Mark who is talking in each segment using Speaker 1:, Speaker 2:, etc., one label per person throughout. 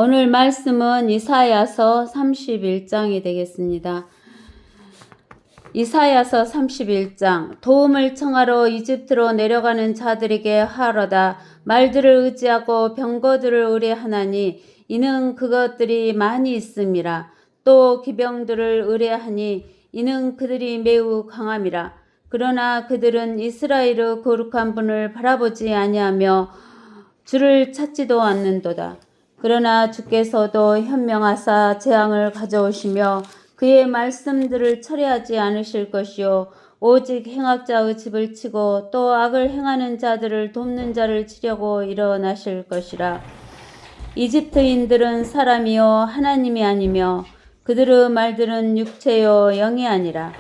Speaker 1: 오늘 말씀은 이사야서 31장이 되겠습니다. 이사야서 31장. 도움을 청하러 이집트로 내려가는 자들에게 하로다. 말들을 의지하고 병거들을 의뢰하나니 이는 그것들이 많이 있음이라. 또 기병들을 의뢰하니 이는 그들이 매우 강함이라. 그러나 그들은 이스라엘의 거룩한 분을 바라보지 아니하며 주를 찾지도 않는도다. 그러나 주께서도 현명하사 재앙을 가져오시며 그의 말씀들을 철회하지 않으실 것이요 오직 행악자의 집을 치고 또 악을 행하는 자들을 돕는 자를 치려고 일어나실 것이라. 이집트인들은 사람이요 하나님이 아니며 그들의 말들은 육체요 영이 아니라.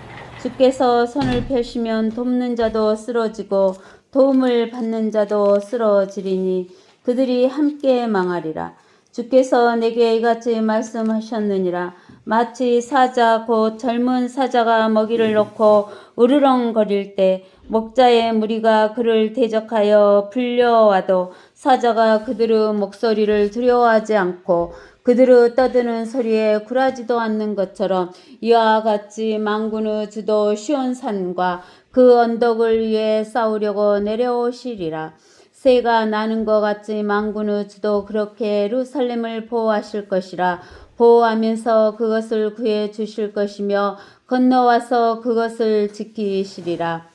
Speaker 1: 주께서 손을 펴시면 돕는 자도 쓰러지고 도움을 받는 자도 쓰러지리니 그들이 함께 망하리라. 주께서 내게 이같이 말씀하셨느니라. 마치 사자 곧 젊은 사자가 먹이를 놓고 으르렁거릴 때 목자의 무리가 그를 대적하여 불려와도 사자가 그들의 목소리를 두려워하지 않고 그들의 떠드는 소리에 굴하지도 않는 것처럼 이와 같이 만군의 주도 시온산과 그 언덕을 위해 싸우려고 내려오시리라. 새가 나는 것 같이 만군의 주도 그렇게 예루살렘을 보호하실 것이라. 보호하면서 그것을 구해 주실 것이며 건너와서 그것을 지키시리라.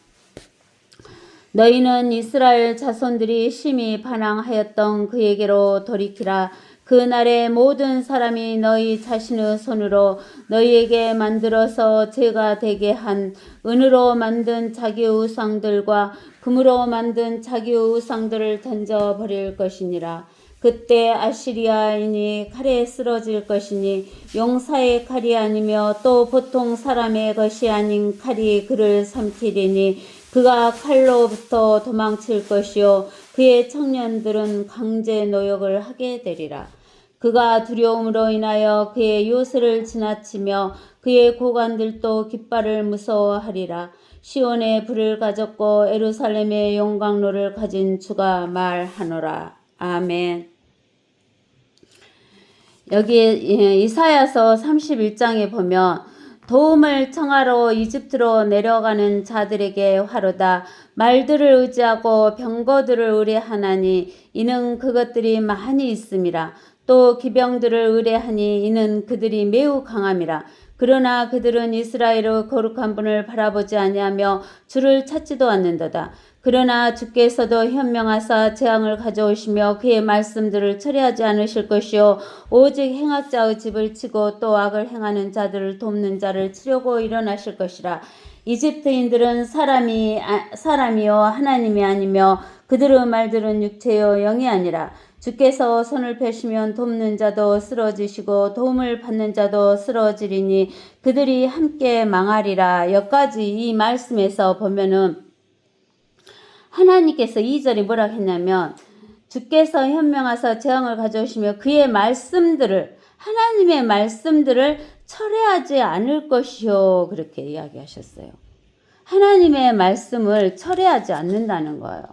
Speaker 1: 너희는 이스라엘 자손들이 심히 반항하였던 그에게로 돌이키라. 그날에 모든 사람이 너희 자신의 손으로 너희에게 만들어서 죄가 되게 한 은으로 만든 자기의 우상들과 금으로 만든 자기의 우상들을 던져버릴 것이니라. 그때 아시리아인이 칼에 쓰러질 것이니 용사의 칼이 아니며 또 보통 사람의 것이 아닌 칼이 그를 삼키리니 그가 칼로부터 도망칠 것이요 그의 청년들은 강제 노역을 하게 되리라. 그가 두려움으로 인하여 그의 요새를 지나치며 그의 고관들도 깃발을 무서워하리라. 시온에 불을 가졌고 예루살렘에 용광로를 가진 주가 말하노라. 아멘. 여기 이사야서 31장에 보면 도움을 청하러 이집트로 내려가는 자들에게 화로다. 말들을 의지하고 병거들을 의뢰하나니 이는 그것들이 많이 있음이라. 또 기병들을 의뢰하니 이는 그들이 매우 강함이라. 그러나 그들은 이스라엘의 거룩한 분을 바라보지 아니하며 주를 찾지도 않는도다. 그러나 주께서도 현명하사 재앙을 가져오시며 그의 말씀들을 철회하지 않으실 것이요 오직 행악자의 집을 치고 또 악을 행하는 자들을 돕는 자를 치려고 일어나실 것이라. 이집트인들은 사람이요 하나님이 아니며 그들의 말들은 육체요 영이 아니라. 주께서 손을 펴시면 돕는 자도 쓰러지시고 도움을 받는 자도 쓰러지리니 그들이 함께 망하리라. 여기까지 이 말씀에서 보면은 하나님께서 2절이 뭐라 했냐면 주께서 현명하사 재앙을 가져오시며 그의 말씀들을 하나님의 말씀들을 철회하지 않을 것이요 그렇게 이야기하셨어요. 하나님의 말씀을 철회하지 않는다는 거예요.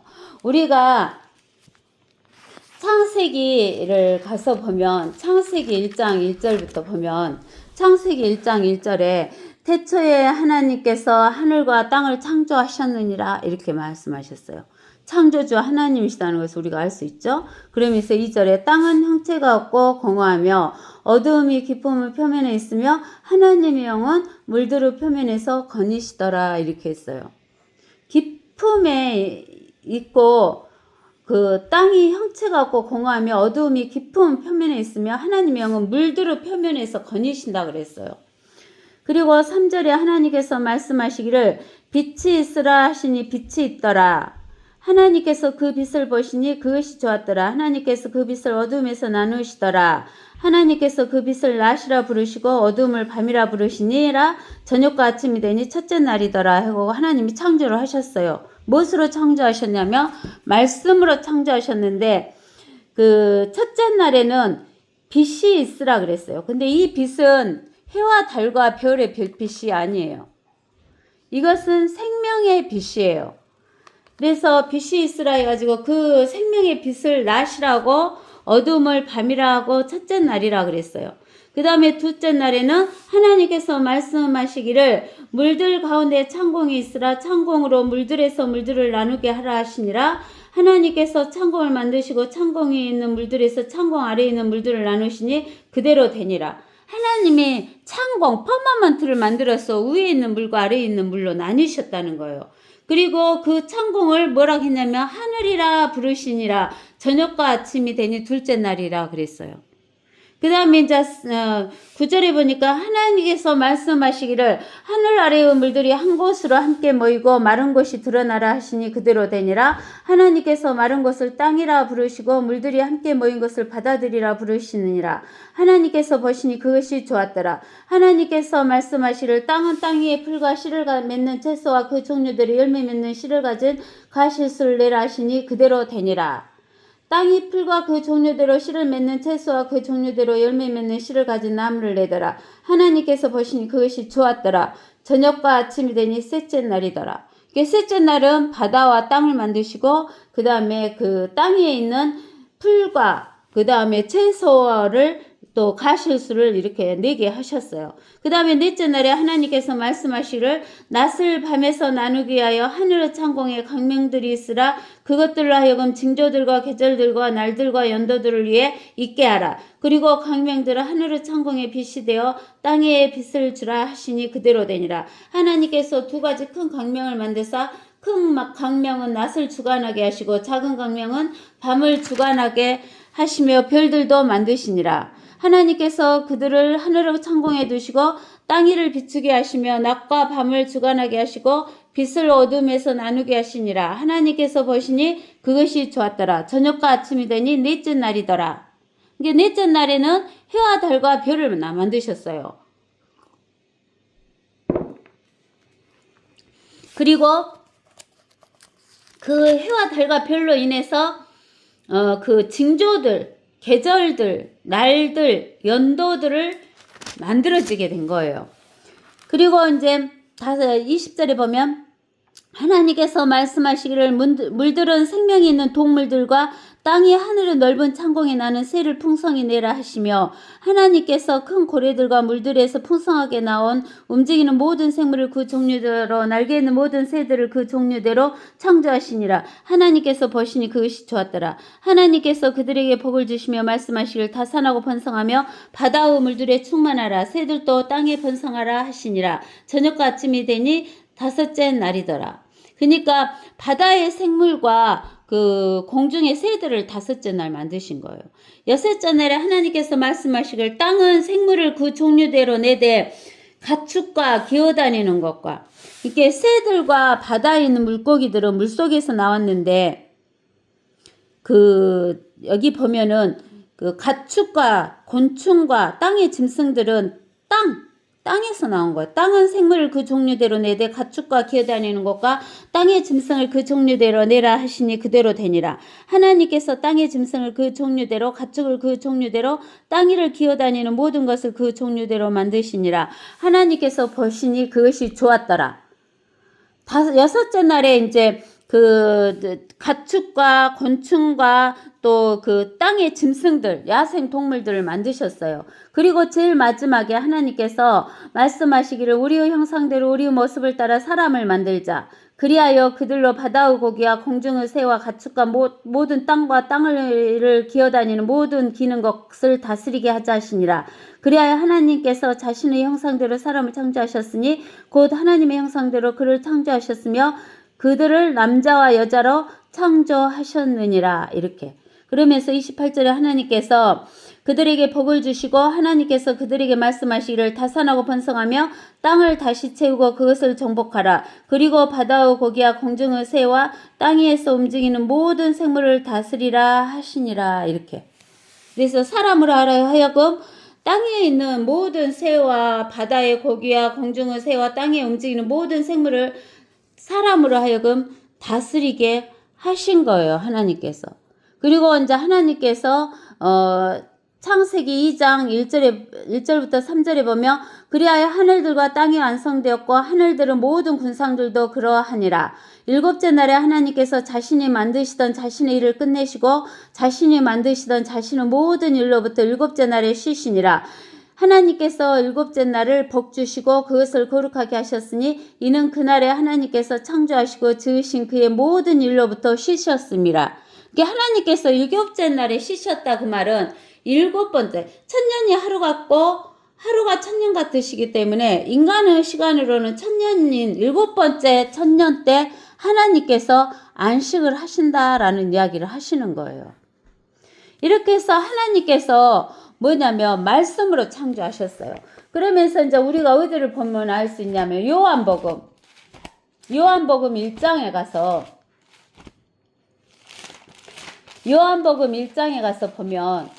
Speaker 1: 우리가 창세기를 가서 보면 창세기 1장 1절부터 보면 창세기 1장 1절에 태초에 하나님께서 하늘과 땅을 창조하셨느니라 이렇게 말씀하셨어요. 창조주 하나님이시다는 것을 우리가 알 수 있죠. 그러면서 2절에 땅은 형체가 없고 공허하며 어두움이 깊음의 표면에 있으며 하나님의 영은 물들의 표면에서 거니시더라 이렇게 했어요. 깊음에 있고 그 땅이 형체가 없고 공허하며 어두움이 깊은 표면에 있으며 하나님의 영은 물들의 표면에서 거니신다 그랬어요. 그리고 3절에 하나님께서 말씀하시기를 빛이 있으라 하시니 빛이 있더라. 하나님께서 그 빛을 보시니 그것이 좋았더라. 하나님께서 그 빛을 어둠에서 나누시더라. 하나님께서 그 빛을 낮이라 부르시고 어둠을 밤이라 부르시니라. 저녁과 아침이 되니 첫째 날이더라 하고 하나님이 창조를 하셨어요. 무엇으로 창조하셨냐면 말씀으로 창조하셨는데 그 첫째 날에는 빛이 있으라 그랬어요. 근데 이 빛은 해와 달과 별의 별빛이 아니에요. 이것은 생명의 빛이에요. 그래서 빛이 있으라 해가지고 그 생명의 빛을 낮이라고 어둠을 밤이라 하고 첫째 날이라 그랬어요. 그 다음에 둘째 날에는 하나님께서 말씀하시기를 물들 가운데 창공이 있으라 창공으로 물들에서 물들을 나누게 하라 하시니라. 하나님께서 창공을 만드시고 창공이 있는 물들에서 창공 아래에 있는 물들을 나누시니 그대로 되니라. 하나님이 창공, 퍼머먼트를 만들어서 위에 있는 물과 아래에 있는 물로 나뉘셨다는 거예요. 그리고 그 창공을 뭐라 했냐면 하늘이라 부르시니라. 저녁과 아침이 되니 둘째 날이라 그랬어요. 그 다음에 이제 9절에 보니까 하나님께서 말씀하시기를 하늘 아래의 물들이 한 곳으로 함께 모이고 마른 곳이 드러나라 하시니 그대로 되니라. 하나님께서 마른 곳을 땅이라 부르시고 물들이 함께 모인 것을 바다들이라 부르시느니라. 하나님께서 보시니 그것이 좋았더라. 하나님께서 말씀하시기를 땅은 땅 위에 풀과 씨를 맺는 채소와 그 종류들이 열매 맺는 씨를 가진 가시수를 내라 하시니 그대로 되니라. 땅이 풀과 그 종류대로 씨를 맺는 채소와 그 종류대로 열매 맺는 씨를 가진 나무를 내더라. 하나님께서 보시니 그것이 좋았더라. 저녁과 아침이 되니 셋째 날이더라. 셋째 날은 바다와 땅을 만드시고 그 다음에 그 땅 위에 있는 풀과 그 다음에 채소를 또 가실수를 이렇게 4개 하셨어요. 그 다음에 넷째 날에 하나님께서 말씀하시기를 낮을 밤에서 나누기 위하여 하늘의 창공에 강명들이 있으라. 그것들로 하여금 징조들과 계절들과 날들과 연도들을 위해 있게 하라. 그리고 강명들은 하늘의 창공에 빛이 되어 땅에 빛을 주라 하시니 그대로 되니라. 하나님께서 2가지 큰 강명을 만드사 큰 강명은 낮을 주관하게 하시고 작은 강명은 밤을 주관하게 하시며 별들도 만드시니라. 하나님께서 그들을 하늘의 창공에 두시고 땅 위를 비추게 하시며 낮과 밤을 주관하게 하시고 빛을 어둠에서 나누게 하시니라. 하나님께서 보시니 그것이 좋았더라. 저녁과 아침이 되니 넷째 날이더라. 이게 넷째 날에는 해와 달과 별을 만드셨어요. 그리고 그 해와 달과 별로 인해서 그 징조들, 계절들, 날들, 연도들을 만들어지게 된 거예요. 그리고 이제 20절에 보면 하나님께서 말씀하시기를 물들은 생명이 있는 동물들과 땅이 하늘의 넓은 창공에 나는 새를 풍성히 내라 하시며 하나님께서 큰 고래들과 물들에서 풍성하게 나온 움직이는 모든 생물을 그 종류대로 날개 있는 모든 새들을 그 종류대로 창조하시니라. 하나님께서 보시니 그것이 좋았더라. 하나님께서 그들에게 복을 주시며 말씀하시기를 다산하고 번성하며 바다의 물들에 충만하라. 새들도 땅에 번성하라 하시니라. 저녁과 아침이 되니 5째 날이더라. 그러니까 바다의 생물과 그 공중의 새들을 5째 날 만드신 거예요. 6째 날에 하나님께서 말씀하시길 땅은 생물을 그 종류대로 내되 가축과 기어다니는 것과 이렇게 새들과 바다에 있는 물고기들은 물속에서 나왔는데 그 여기 보면은 그 가축과 곤충과 땅의 짐승들은 땅에서 나온 거예요. 땅은 생물을 그 종류대로 내되 가축과 기어다니는 것과 땅의 짐승을 그 종류대로 내라 하시니 그대로 되니라. 하나님께서 땅의 짐승을 그 종류대로 가축을 그 종류대로 땅 위를 기어다니는 모든 것을 그 종류대로 만드시니라. 하나님께서 보시니 그것이 좋았더라. 6째 날에 이제 그 가축과 곤충과 또 그 땅의 짐승들, 야생 동물들을 만드셨어요. 그리고 제일 마지막에 하나님께서 말씀하시기를 우리의 형상대로 우리의 모습을 따라 사람을 만들자. 그리하여 그들로 바다의 고기와 공중의 새와 가축과 모든 땅과 땅을 기어다니는 모든 기는 것을 다스리게 하자 하시니라. 그리하여 하나님께서 자신의 형상대로 사람을 창조하셨으니 곧 하나님의 형상대로 그를 창조하셨으며 그들을 남자와 여자로 창조하셨느니라. 이렇게. 그러면서 28절에 하나님께서 그들에게 복을 주시고 하나님께서 그들에게 말씀하시기를 다산하고 번성하며 땅을 다시 채우고 그것을 정복하라. 그리고 바다의 고기와 공중의 새와 땅 위에서 움직이는 모든 생물을 다스리라 하시니라. 이렇게. 그래서 사람으로 하여금 땅 위에 있는 모든 새와 바다의 고기와 공중의 새와 땅에 움직이는 모든 생물을 사람으로 하여금 다스리게 하신 거예요. 하나님께서. 그리고 이제 하나님께서 창세기 2장 1절부터 3절에 보면 그리하여 하늘들과 땅이 완성되었고 하늘들은 모든 군상들도 그러하니라. 일곱째 날에 하나님께서 자신이 만드시던 자신의 일을 끝내시고 자신이 만드시던 자신의 모든 일로부터 일곱째 날에 쉬시니라. 하나님께서 일곱째 날을 복주시고 그것을 거룩하게 하셨으니 이는 그날에 하나님께서 창조하시고 지으신 그의 모든 일로부터 쉬셨습니다. 하나님께서 일곱째 날에 쉬셨다 그 말은 일곱 번째, 천년이 하루 같고 하루가 천년 같으시기 때문에 인간의 시간으로는 천년인 일곱 번째 천년 때 하나님께서 안식을 하신다라는 이야기를 하시는 거예요. 이렇게 해서 하나님께서 뭐냐면 말씀으로 창조하셨어요. 그러면서 이제 우리가 어디를 보면 알 수 있냐면 요한복음 1장에 가서 보면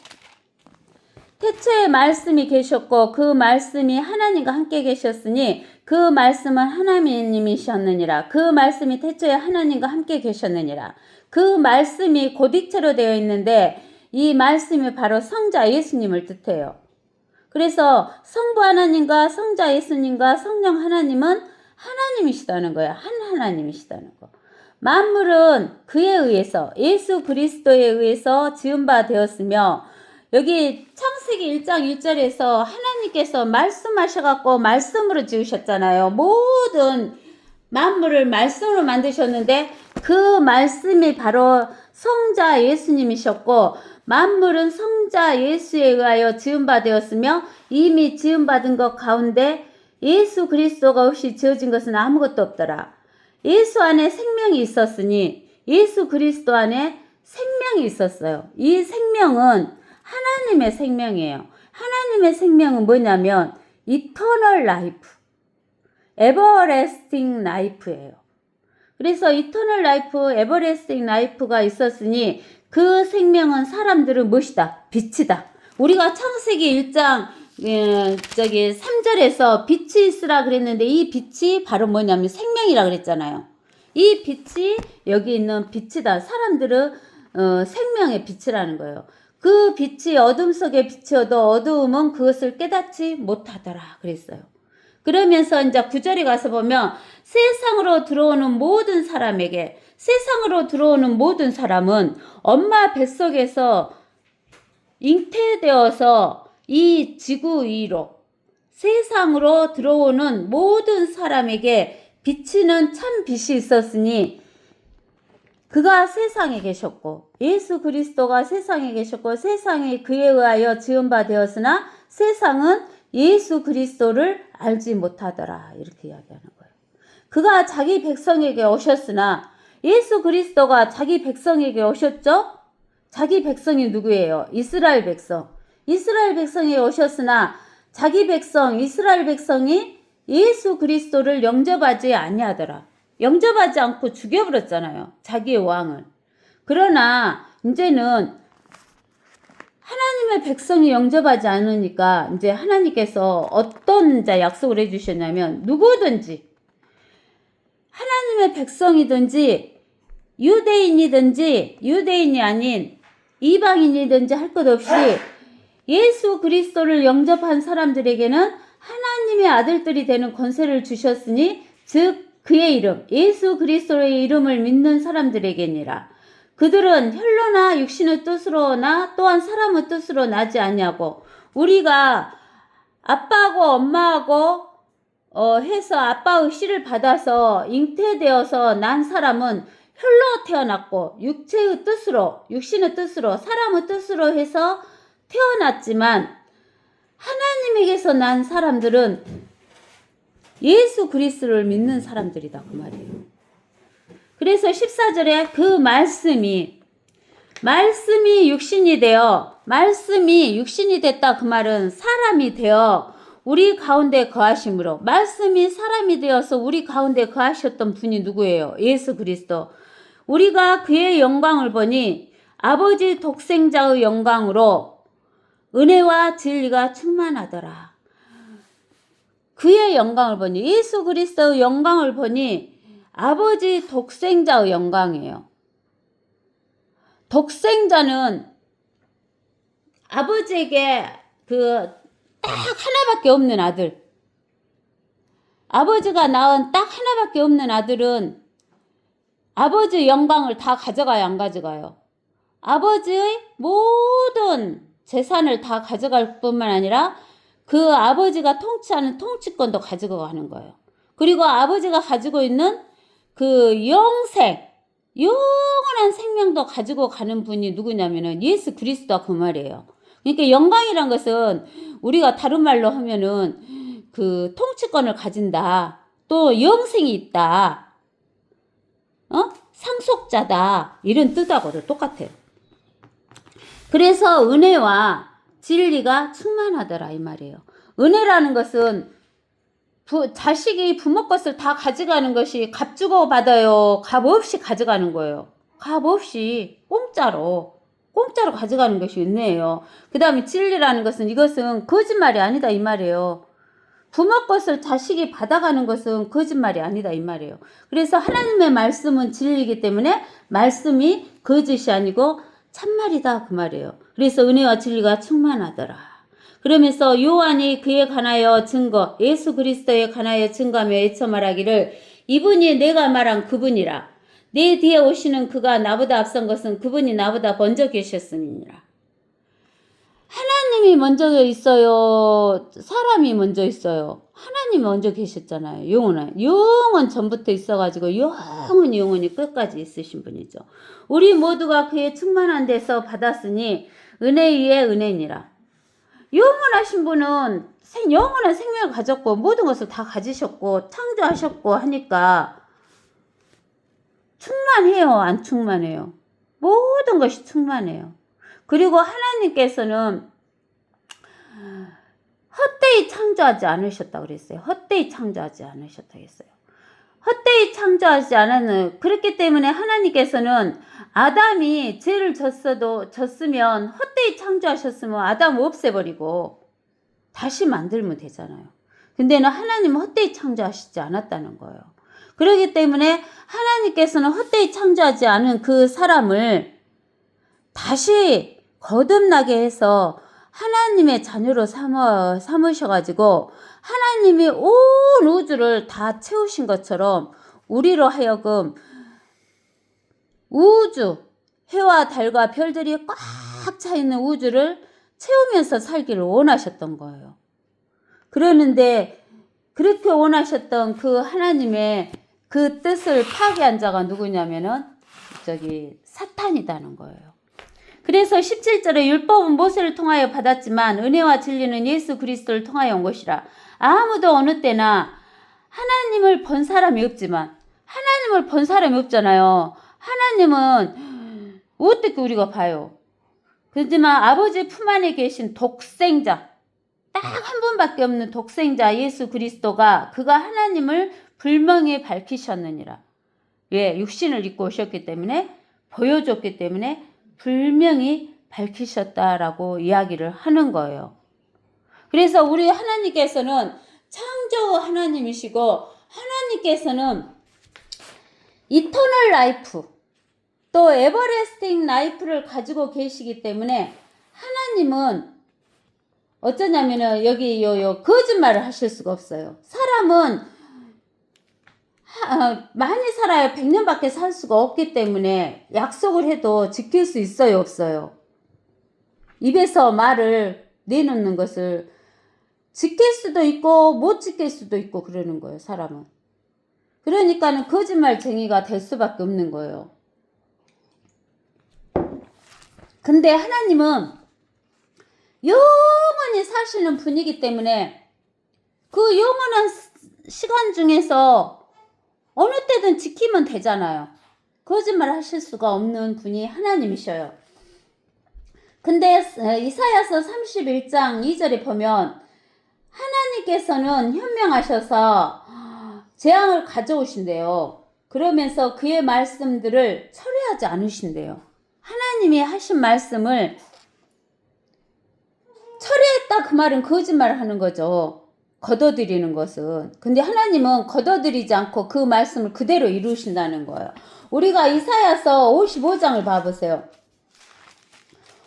Speaker 1: 태초에 말씀이 계셨고 그 말씀이 하나님과 함께 계셨으니 그 말씀은 하나님이셨느니라. 그 말씀이 태초에 하나님과 함께 계셨느니라. 그 말씀이 고딕체로 되어 있는데 이 말씀이 바로 성자 예수님을 뜻해요. 그래서 성부 하나님과 성자 예수님과 성령 하나님은 하나님이시다는 거예요. 한 하나님이시다는 거. 만물은 그에 의해서 예수 그리스도에 의해서 지은 바 되었으며 여기 창세기 1장 1절에서 하나님께서 말씀하셔갖고 말씀으로 지으셨잖아요. 모든 만물을 말씀으로 만드셨는데 그 말씀이 바로 성자 예수님이셨고 만물은 성자 예수에 의하여 지은 바 되었으며 이미 지은 받은 것 가운데 예수 그리스도가 없이 지어진 것은 아무것도 없더라. 예수 안에 생명이 있었으니 예수 그리스도 안에 생명이 있었어요. 이 생명은 하나님의 생명이에요. 하나님의 생명은 뭐냐면 eternal life, everlasting life예요. 그래서 eternal life, everlasting life가 있었으니 그 생명은 사람들은 무엇이다? 빛이다. 우리가 창세기 1장 3절에서 빛이 있으라 그랬는데 이 빛이 바로 뭐냐면 생명이라 그랬잖아요. 이 빛이 여기 있는 빛이다. 사람들은 생명의 빛이라는 거예요. 그 빛이 어둠 속에 비치어도 어두움은 그것을 깨닫지 못하더라 그랬어요. 그러면서 이제 9절에 가서 보면 세상으로 들어오는 모든 사람에게 세상으로 들어오는 모든 사람은 엄마 뱃속에서 잉태되어서 이 지구 위로 세상으로 들어오는 모든 사람에게 비치는 참 빛이 있었으니 그가 세상에 계셨고 예수 그리스도가 세상에 계셨고 세상이 그에 의하여 지은 바 되었으나 세상은 예수 그리스도를 알지 못하더라 이렇게 이야기하는 거예요. 그가 자기 백성에게 오셨으나 예수 그리스도가 자기 백성에게 오셨죠? 자기 백성이 누구예요? 이스라엘 백성. 이스라엘 백성에 오셨으나 자기 백성 이스라엘 백성이 예수 그리스도를 영접하지 아니하더라. 영접하지 않고 죽여버렸잖아요. 자기의 왕을. 그러나 이제는 하나님의 백성이 영접하지 않으니까 이제 하나님께서 어떤 약속을 해주셨냐면 누구든지 하나님의 백성이든지 유대인이든지 유대인이 아닌 이방인이든지 할 것 없이 예수 그리스도를 영접한 사람들에게는 하나님의 아들들이 되는 권세를 주셨으니 즉 그의 이름 예수 그리스도의 이름을 믿는 사람들에게니라. 그들은 혈로나 육신의 뜻으로나 또한 사람의 뜻으로 나지 아니하고 우리가 아빠하고 엄마하고 해서 아빠의 씨를 받아서 잉태되어서 난 사람은 혈로 태어났고 육체의 뜻으로 육신의 뜻으로 사람의 뜻으로 해서 태어났지만 하나님에게서 난 사람들은 예수 그리스도를 믿는 사람들이다 그 말이에요. 그래서 14절에 그 말씀이 육신이 되어 말씀이 육신이 됐다 그 말은 사람이 되어 우리 가운데 거하심으로 말씀이 사람이 되어서 우리 가운데 거하셨던 분이 누구예요? 예수 그리스도. 우리가 그의 영광을 보니 아버지 독생자의 영광으로 은혜와 진리가 충만하더라. 그의 영광을 보니 예수 그리스도의 영광을 보니 아버지 독생자의 영광이에요. 독생자는 아버지에게 그 딱 하나밖에 없는 아들, 아버지가 낳은 딱 하나밖에 없는 아들은 아버지의 영광을 다 가져가요, 안 가져가요? 아버지의 모든 재산을 다 가져갈 뿐만 아니라 그 아버지가 통치하는 통치권도 가지고 가는 거예요. 그리고 아버지가 가지고 있는 그 영생, 영원한 생명도 가지고 가는 분이 누구냐면은 예수 그리스도가 그 말이에요. 그러니까 영광이란 것은 우리가 다른 말로 하면은 그 통치권을 가진다. 또 영생이 있다. 상속자다. 이런 뜻하고도 똑같아요. 그래서 은혜와 진리가 충만하더라 이 말이에요. 은혜라는 것은 자식이 부모 것을 다 가져가는 것이 값 주고 받아요? 값 없이 가져가는 거예요. 값 없이 공짜로 가져가는 것이 은혜예요. 그 다음에 진리라는 것은 이것은 거짓말이 아니다 이 말이에요. 부모 것을 자식이 받아가는 것은 거짓말이 아니다 이 말이에요. 그래서 하나님의 말씀은 진리이기 때문에 말씀이 거짓이 아니고 참말이다 그 말이에요. 그래서 은혜와 진리가 충만하더라. 그러면서 요한이 그에 관하여 증거, 예수 그리스도에 관하여 증거하며 외쳐 말하기를 이분이 내가 말한 그분이라. 내 뒤에 오시는 그가 나보다 앞선 것은 그분이 나보다 먼저 계셨음이니라. 하나님이 먼저 있어요? 사람이 먼저 있어요? 하나님이 먼저 계셨잖아요. 영원 전부터 있어가지고 영원히 끝까지 있으신 분이죠. 우리 모두가 그의 충만한 데서 받았으니 은혜 위에 은혜니라. 영원하신 분은 영원한 생명을 가졌고 모든 것을 다 가지셨고 창조하셨고 하니까 충만해요? 안 충만해요? 모든 것이 충만해요. 그리고 하나님께서는 헛되이 창조하지 않으셨다고 그랬어요. 헛되이 창조하지 않으셨다고 했어요. 헛되이 창조하지 않았는 그렇기 때문에 하나님께서는 아담이 죄를 졌으면 헛되이 창조하셨으면 아담 없애버리고 다시 만들면 되잖아요. 근데는 하나님은 헛되이 창조하시지 않았다는 거예요. 그렇기 때문에 하나님께서는 헛되이 창조하지 않은 그 사람을 다시 거듭나게 해서 하나님의 자녀로 삼으셔가지고 하나님이 온 우주를 다 채우신 것처럼 우리로 하여금 우주, 해와 달과 별들이 꽉 차 있는 우주를 채우면서 살기를 원하셨던 거예요. 그러는데 그렇게 원하셨던 그 하나님의 그 뜻을 파괴한 자가 누구냐면은 사탄이다는 거예요. 그래서 17절에 율법은 모세를 통하여 받았지만 은혜와 진리는 예수 그리스도를 통하여 온 것이라. 아무도 어느 때나 하나님을 본 사람이 없지만 하나님을 본 사람이 없잖아요. 하나님은 어떻게 우리가 봐요? 그렇지만 아버지 품 안에 계신 독생자, 딱 한 분밖에 없는 독생자 예수 그리스도가 그가 하나님을 분명히 밝히셨느니라. 왜? 육신을 입고 오셨기 때문에 보여줬기 때문에 분명히 밝히셨다라고 이야기를 하는 거예요. 그래서 우리 하나님께서는 창조 하나님이시고 하나님께서는 이터널 라이프 또 에버레스팅 라이프를 가지고 계시기 때문에 하나님은 어쩌냐면은 여기 거짓말을 하실 수가 없어요. 사람은 많이 살아야 100년밖에 살 수가 없기 때문에 약속을 해도 지킬 수 있어요, 없어요? 입에서 말을 내놓는 것을 지킬 수도 있고 못 지킬 수도 있고 그러는 거예요, 사람은. 그러니까는 거짓말쟁이가 될 수밖에 없는 거예요. 근데 하나님은 영원히 사시는 분이기 때문에 그 영원한 시간 중에서 어느 때든 지키면 되잖아요. 거짓말 하실 수가 없는 분이 하나님이셔요. 근데 이사야서 31장 2절에 보면 하나님께서는 현명하셔서 재앙을 가져오신대요. 그러면서 그의 말씀들을 철회하지 않으신대요. 하나님이 하신 말씀을 철회했다 그 말은 거짓말을 하는 거죠. 거둬들이는 것은. 근데 하나님은 거둬들이지 않고 그 말씀을 그대로 이루신다는 거예요. 우리가 이사야서 55장을 봐보세요.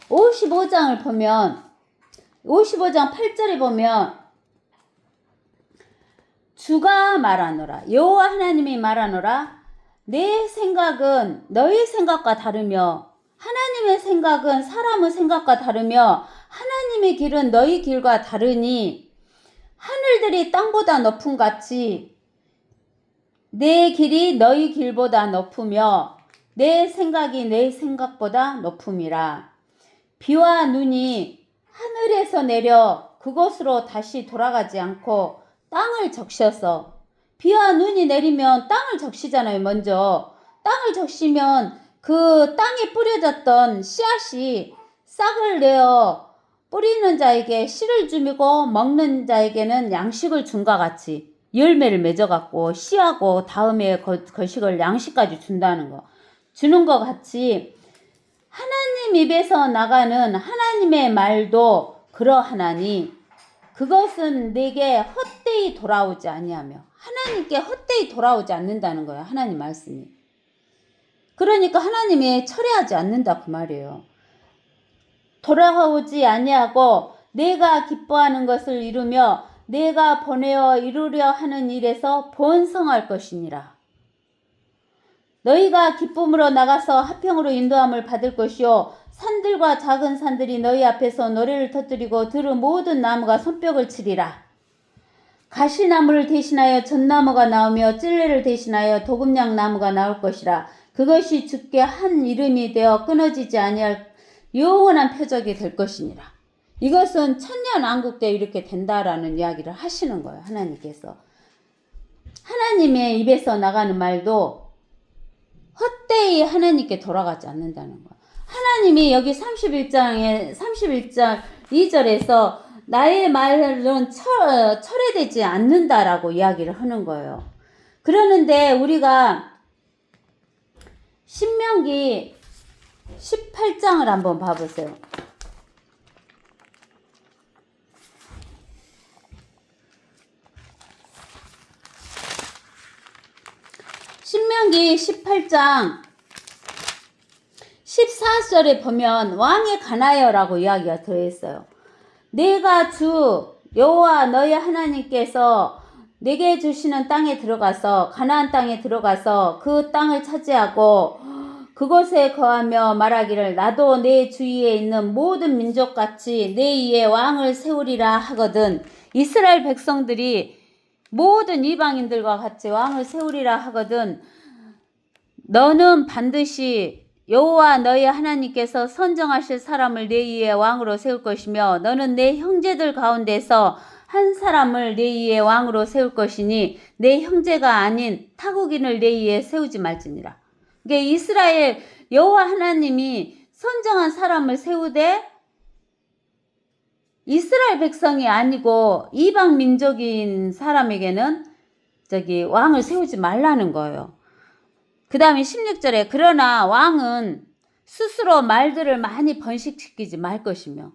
Speaker 1: 55장을 보면 55장 8절에 보면 주가 말하노라, 여호와 하나님이 말하노라, 내 생각은 너희 생각과 다르며 하나님의 생각은 사람의 생각과 다르며 하나님의 길은 너희 길과 다르니 하늘들이 땅보다 높음 같이 내 길이 너희 길보다 높으며 내 생각이 내 생각보다 높음이라. 비와 눈이 하늘에서 내려 그곳으로 다시 돌아가지 않고 땅을 적셔서, 비와 눈이 내리면 땅을 적시잖아요. 먼저 땅을 적시면 그 땅에 뿌려졌던 씨앗이 싹을 내어 뿌리는 자에게 씨를 주고 먹는 자에게는 양식을 준과 같이 열매를 맺어갖고 씨하고 다음에 거식을 양식까지 준다는 거, 주는 것 같이 하나님 입에서 나가는 하나님의 말도 그러하나니 그것은 내게 헛되이 돌아오지 아니하며, 하나님께 헛되이 돌아오지 않는다는 거예요. 하나님 말씀이. 그러니까 하나님이 철회하지 않는다 그 말이에요. 돌아오지 아니하고 내가 기뻐하는 것을 이루며 내가 보내어 이루려 하는 일에서 번성할 것이니라. 너희가 기쁨으로 나가서 화평으로 인도함을 받을 것이요 산들과 작은 산들이 너희 앞에서 노래를 터뜨리고 들의 모든 나무가 손뼉을 치리라. 가시나무를 대신하여 전나무가 나오며 찔레를 대신하여 도금냥 나무가 나올 것이라. 그것이 주께 한 이름이 되어 끊어지지 아니할 영원한 표적이 될 것이니라. 이것은 천년 왕국 때 이렇게 된다라는 이야기를 하시는 거예요. 하나님께서. 하나님의 입에서 나가는 말도 헛되이 하나님께 돌아가지 않는다는 거예요. 하나님이 여기 31장 2절에서 나의 말은 철회되지 않는다라고 이야기를 하는 거예요. 그러는데 우리가 신명기 18장을 한번 봐보세요. 신명기 18장 14절에 보면 왕에 관하여라고 이야기가 들어있어요. 내가 주 여호와 너희 하나님께서 내게 주시는 땅에 들어가서 가나안 땅에 들어가서 그 땅을 차지하고 그곳에 거하며 말하기를 나도 내 주위에 있는 모든 민족같이 내 위에 왕을 세우리라 하거든. 이스라엘 백성들이 모든 이방인들과 같이 왕을 세우리라 하거든. 너는 반드시 여호와 너희 하나님께서 선정하실 사람을 내 위에 왕으로 세울 것이며 너는 내 형제들 가운데서 한 사람을 내 위에 왕으로 세울 것이니 내 형제가 아닌 타국인을 내 위에 세우지 말지니라. 그러니까 이스라엘 여호와 하나님이 선정한 사람을 세우되 이스라엘 백성이 아니고 이방 민족인 사람에게는 왕을 세우지 말라는 거예요. 그 다음에 16절에 그러나 왕은 스스로 말들을 많이 번식시키지 말 것이며,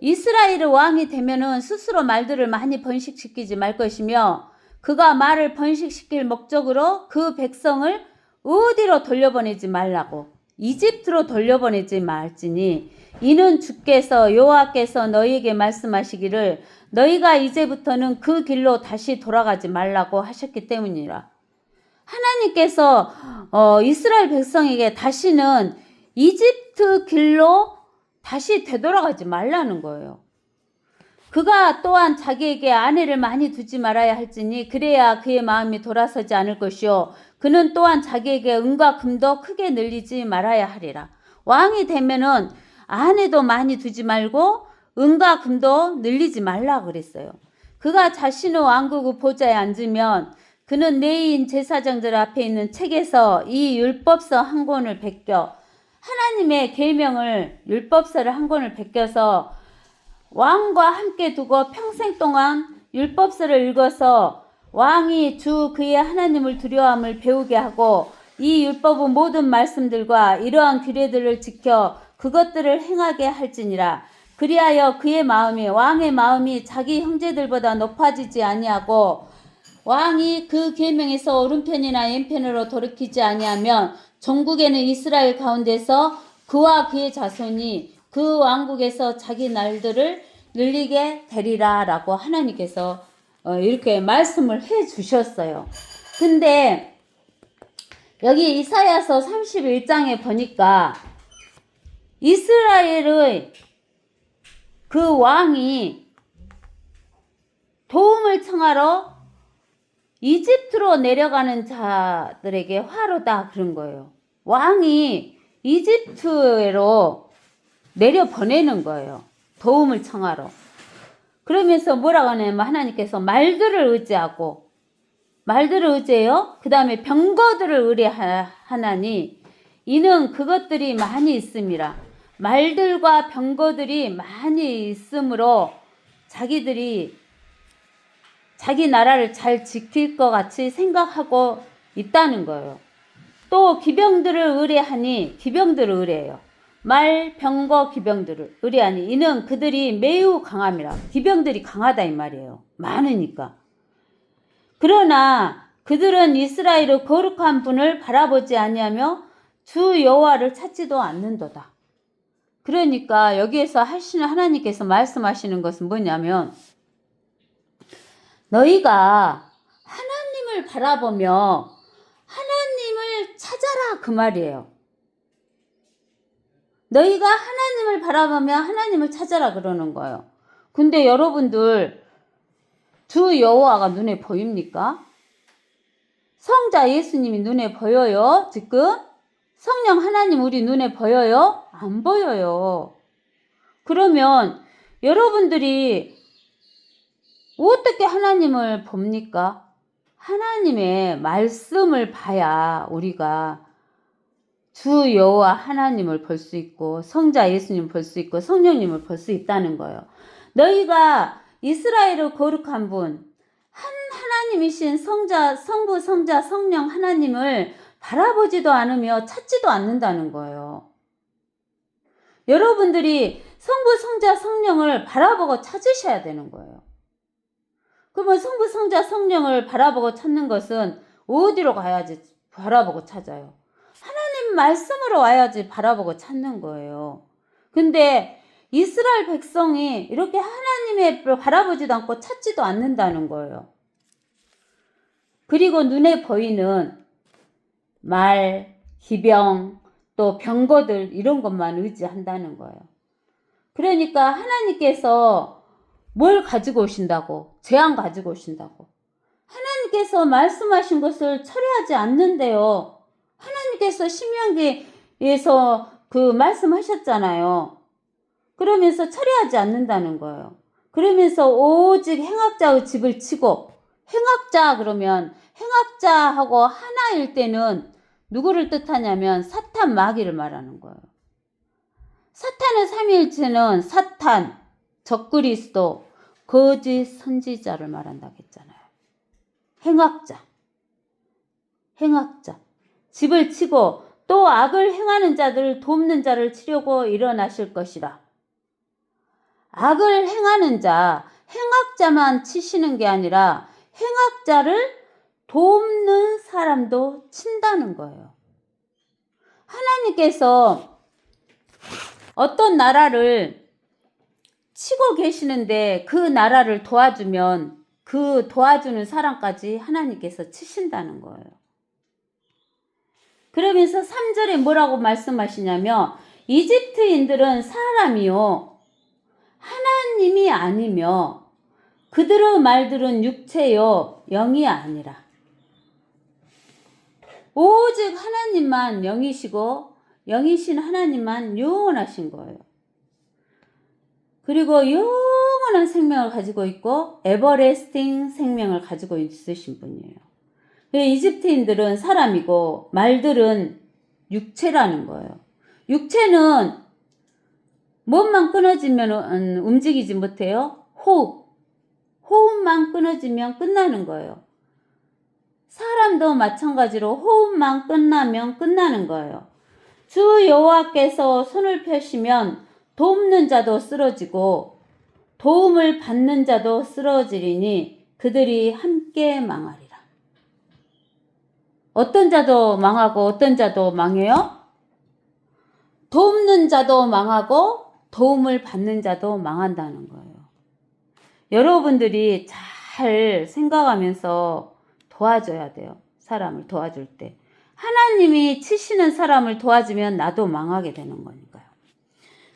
Speaker 1: 이스라엘의 왕이 되면은 스스로 말들을 많이 번식시키지 말 것이며 그가 말을 번식시킬 목적으로 그 백성을 어디로 돌려보내지 말라고, 이집트로 돌려보내지 말지니 이는 주께서 여호와께서 너희에게 말씀하시기를 너희가 이제부터는 그 길로 다시 돌아가지 말라고 하셨기 때문이라. 하나님께서 이스라엘 백성에게 다시는 이집트 길로 다시 되돌아가지 말라는 거예요. 그가 또한 자기에게 아내를 많이 두지 말아야 할지니 그래야 그의 마음이 돌아서지 않을 것이요 그는 또한 자기에게 은과 금도 크게 늘리지 말아야 하리라. 왕이 되면은 아내도 많이 두지 말고 은과 금도 늘리지 말라 그랬어요. 그가 자신의 왕국의 보좌에 앉으면 그는 레위인 제사장들 앞에 있는 책에서 이 율법서 한 권을 베껴, 하나님의 계명을 율법서를 한 권을 베껴서 왕과 함께 두고 평생 동안 율법서를 읽어서 왕이 주 그의 하나님을 두려워함을 배우게 하고 이 율법의 모든 말씀들과 이러한 규례들을 지켜 그것들을 행하게 할지니라. 그리하여 그의 마음이 왕의 마음이 자기 형제들보다 높아지지 아니하고 왕이 그 계명에서 오른편이나 왼편으로 돌이키지 아니하면 전국에는 이스라엘 가운데서 그와 그의 자손이 그 왕국에서 자기 날들을 늘리게 되리라 라고 하나님께서 이렇게 말씀을 해 주셨어요. 근데 여기 이사야서 31장에 보니까 이스라엘의 그 왕이 도움을 청하러 이집트로 내려가는 자들에게 화로다 그런 거예요. 왕이 이집트로 내려보내는 거예요. 도움을 청하러. 그러면서 뭐라고 하냐면 하나님께서 말들을 의지해요. 그 다음에 병거들을 의뢰하나니 이는 그것들이 많이 있음이라. 말들과 병거들이 많이 있으므로 자기들이 자기 나라를 잘 지킬 것 같이 생각하고 있다는 거예요. 또 기병들을 의뢰하니 기병들을 의뢰해요. 말, 병거, 기병들을 의뢰하니 이는 그들이 매우 강함이라. 기병들이 강하다 이 말이에요. 많으니까. 그러나 그들은 이스라엘의 거룩한 분을 바라보지 아니하며 주 여호와를 찾지도 않는도다. 그러니까 여기에서 하시는 하나님께서 말씀하시는 것은 뭐냐면 너희가 하나님을 바라보며 하나님을 찾아라 그 말이에요. 너희가 하나님을 바라보며 하나님을 찾아라 그러는 거예요. 근데 여러분들 주 여호와가 눈에 보입니까? 성자 예수님이 눈에 보여요? 지금? 성령 하나님 우리 눈에 보여요? 안 보여요. 그러면 여러분들이 어떻게 하나님을 봅니까? 하나님의 말씀을 봐야 우리가 주 여호와 하나님을 볼 수 있고 성자 예수님을 볼 수 있고 성령님을 볼 수 있다는 거예요. 너희가 이스라엘의 거룩한 분 한 하나님이신 성부, 성자, 성령 하나님을 바라보지도 않으며 찾지도 않는다는 거예요. 여러분들이 성부, 성자, 성령을 바라보고 찾으셔야 되는 거예요. 그러면 성부, 성자, 성령을 바라보고 찾는 것은 어디로 가야지 바라보고 찾아요? 하나님 말씀으로 와야지 바라보고 찾는 거예요. 근데 이스라엘 백성이 이렇게 하나님의 바라보지도 않고 찾지도 않는다는 거예요. 그리고 눈에 보이는 말, 기병, 또 병거들 이런 것만 의지한다는 거예요. 그러니까 하나님께서 뭘 가지고 오신다고? 재앙 가지고 오신다고. 하나님께서 말씀하신 것을 처리하지 않는데요. 하나님께서 신명기에서 그 말씀하셨잖아요. 그러면서 처리하지 않는다는 거예요. 그러면서 오직 행악자의 집을 치고 행악자 그러면 행악자하고 하나일 때는 누구를 뜻하냐면 사탄 마귀를 말하는 거예요. 사탄의 삼위일체는 사탄, 적그리스도, 거짓 선지자를 말한다고 했잖아요. 행악자. 집을 치고 또 악을 행하는 자들을 돕는 자를 치려고 일어나실 것이라. 악을 행하는 자, 행악자만 치시는 게 아니라 행악자를 돕는 사람도 친다는 거예요. 하나님께서 어떤 나라를 치고 계시는데 그 나라를 도와주면 그 도와주는 사람까지 하나님께서 치신다는 거예요. 그러면서 3절에 뭐라고 말씀하시냐면 이집트인들은 사람이요 하나님이 아니며 그들의 말들은 육체요 영이 아니라. 오직 하나님만 영이시고 영이신 하나님만 영원하신 거예요. 그리고 영원한 생명을 가지고 있고 에버레스팅 생명을 가지고 있으신 분이에요. 이집트인들은 사람이고 말들은 육체라는 거예요. 육체는 몸만 끊어지면 움직이지 못해요. 호흡만 끊어지면 끝나는 거예요. 사람도 마찬가지로 호흡만 끝나면 끝나는 거예요. 주 여호와께서 손을 펴시면 돕는 자도 쓰러지고 도움을 받는 자도 쓰러지리니 그들이 함께 망하리라. 어떤 자도 망하고 어떤 자도 망해요? 돕는 자도 망하고 도움을 받는 자도 망한다는 거예요. 여러분들이 잘 생각하면서 도와줘야 돼요. 사람을 도와줄 때. 하나님이 치시는 사람을 도와주면 나도 망하게 되는 거니까요.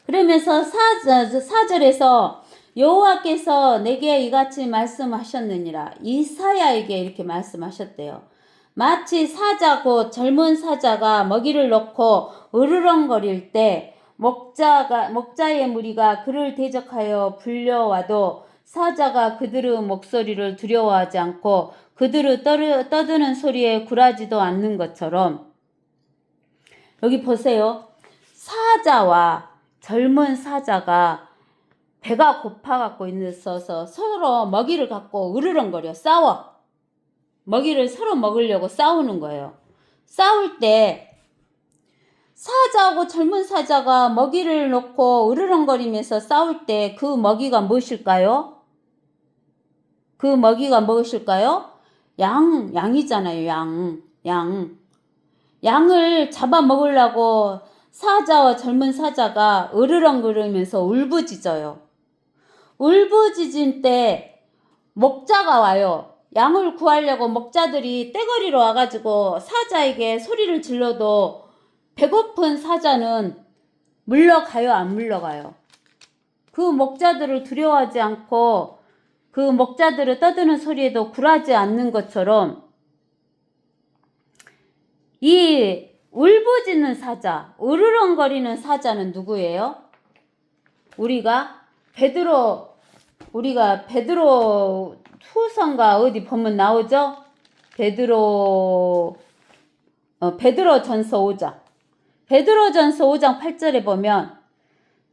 Speaker 1: 그러면서 4절에서 여호와께서 내게 이같이 말씀하셨느니라. 이사야에게 이렇게 말씀하셨대요. 마치 사자 곧 젊은 사자가 먹이를 놓고 으르렁거릴 때 목자의 무리가 그를 대적하여 불려와도 사자가 그들의 목소리를 두려워하지 않고 그들의 떠드는 소리에 굴하지도 않는 것처럼, 여기 보세요. 사자와 젊은 사자가 배가 고파갖고 있어서 서로 먹이를 갖고 으르렁거려 싸워. 먹이를 서로 먹으려고 싸우는 거예요. 싸울 때 사자하고 젊은 사자가 먹이를 놓고 으르렁거리면서 싸울 때 그 먹이가 무엇일까요? 그 먹이가 무엇일까요? 양이잖아요. 양을 잡아먹으려고 사자와 젊은 사자가 으르렁거리면서 울부짖어요. 울부짖을 때 목자가 와요. 양을 구하려고 목자들이 떼거리로 와가지고 사자에게 소리를 질러도 배고픈 사자는 물러가요, 안 물러가요? 그 목자들을 두려워하지 않고 그 목자들을 떠드는 소리에도 굴하지 않는 것처럼, 이 울부짖는 사자, 으르렁거리는 사자는 누구예요? 우리가 베드로 후서인가 어디 보면 나오죠? 베드로전서 5장. 베드로전서 5장 8절에 보면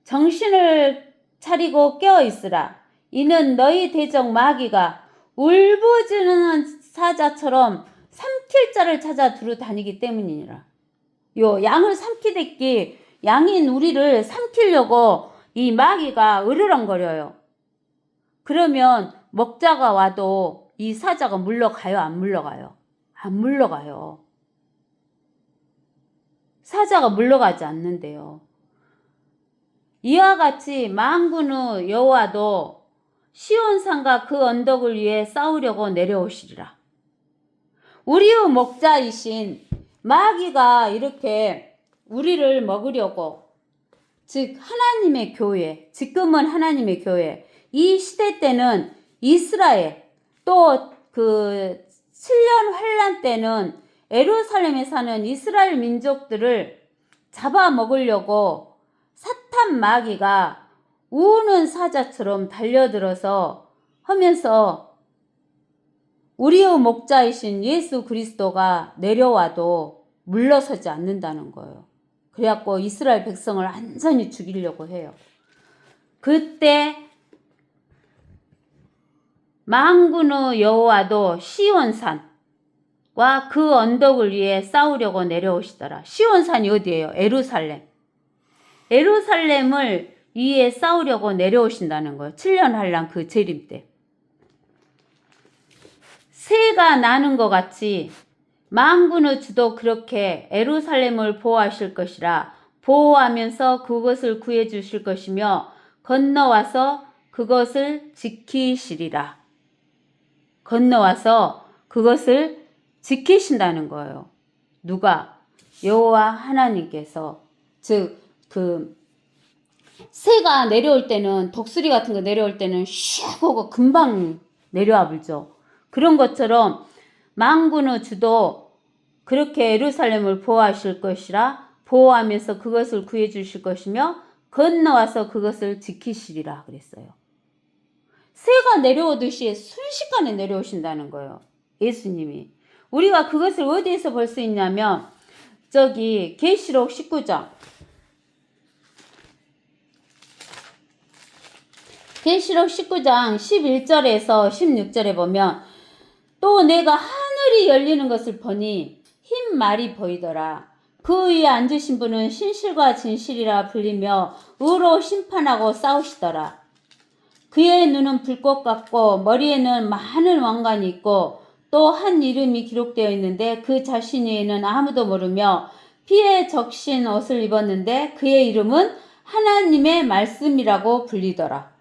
Speaker 1: 정신을 차리고 깨어 있으라. 이는 너희 대적 마귀가 울부짖는 사자처럼 삼킬 자를 찾아 두루 다니기 때문이니라. 요 양을 삼키듯이 양인 우리를 삼키려고 이 마귀가 으르렁거려요. 그러면 먹자가 와도 이 사자가 물러가요, 안 물러가요? 안 물러가요. 사자가 물러가지 않는데요. 이와 같이 만군의 여호와도 시온산과 그 언덕을 위해 싸우려고 내려오시리라. 우리의 목자이신 마귀가 이렇게 우리를 먹으려고, 즉 하나님의 교회, 지금은 하나님의 교회, 이 시대 때는 이스라엘, 또 그 7년 환란 때는 예루살렘에 사는 이스라엘 민족들을 잡아먹으려고 사탄 마귀가 우는 사자처럼 달려들어서 하면서 우리의 목자이신 예수 그리스도가 내려와도 물러서지 않는다는 거예요. 그래갖고 이스라엘 백성을 완전히 죽이려고 해요. 그때 만군의 여호와도 시온산과 그 언덕을 위해 싸우려고 내려오시더라. 시온산이 어디예요? 예루살렘. 예루살렘을 위해 싸우려고 내려오신다는 거예요. 7년 환란 그 재림 때. 새가 나는 것 같이 만군의 주도 그렇게 예루살렘을 보호하실 것이라. 보호하면서 그것을 구해 주실 것이며 건너와서 그것을 지키시리라. 건너와서 그것을 지키신다는 거예요. 누가? 여호와 하나님께서. 즉 그 새가 내려올 때는, 독수리 같은 거 내려올 때는 슉 하고 금방 내려와 불죠. 그런 것처럼 만군의 주도 그렇게 예루살렘을 보호하실 것이라. 보호하면서 그것을 구해 주실 것이며 건너와서 그것을 지키시리라 그랬어요. 새가 내려오듯이 순식간에 내려오신다는 거예요. 예수님이. 우리가 그것을 어디에서 볼 수 있냐면 저기 계시록 19장. 계시록 19장 11절에서 16절에 보면 또 내가 하늘이 열리는 것을 보니 흰 말이 보이더라. 그 위에 앉으신 분은 신실과 진실이라 불리며 의로 심판하고 싸우시더라. 그의 눈은 불꽃 같고 머리에는 많은 왕관이 있고 또 한 이름이 기록되어 있는데 그 자신 외에는 아무도 모르며 피에 적신 옷을 입었는데 그의 이름은 하나님의 말씀이라고 불리더라.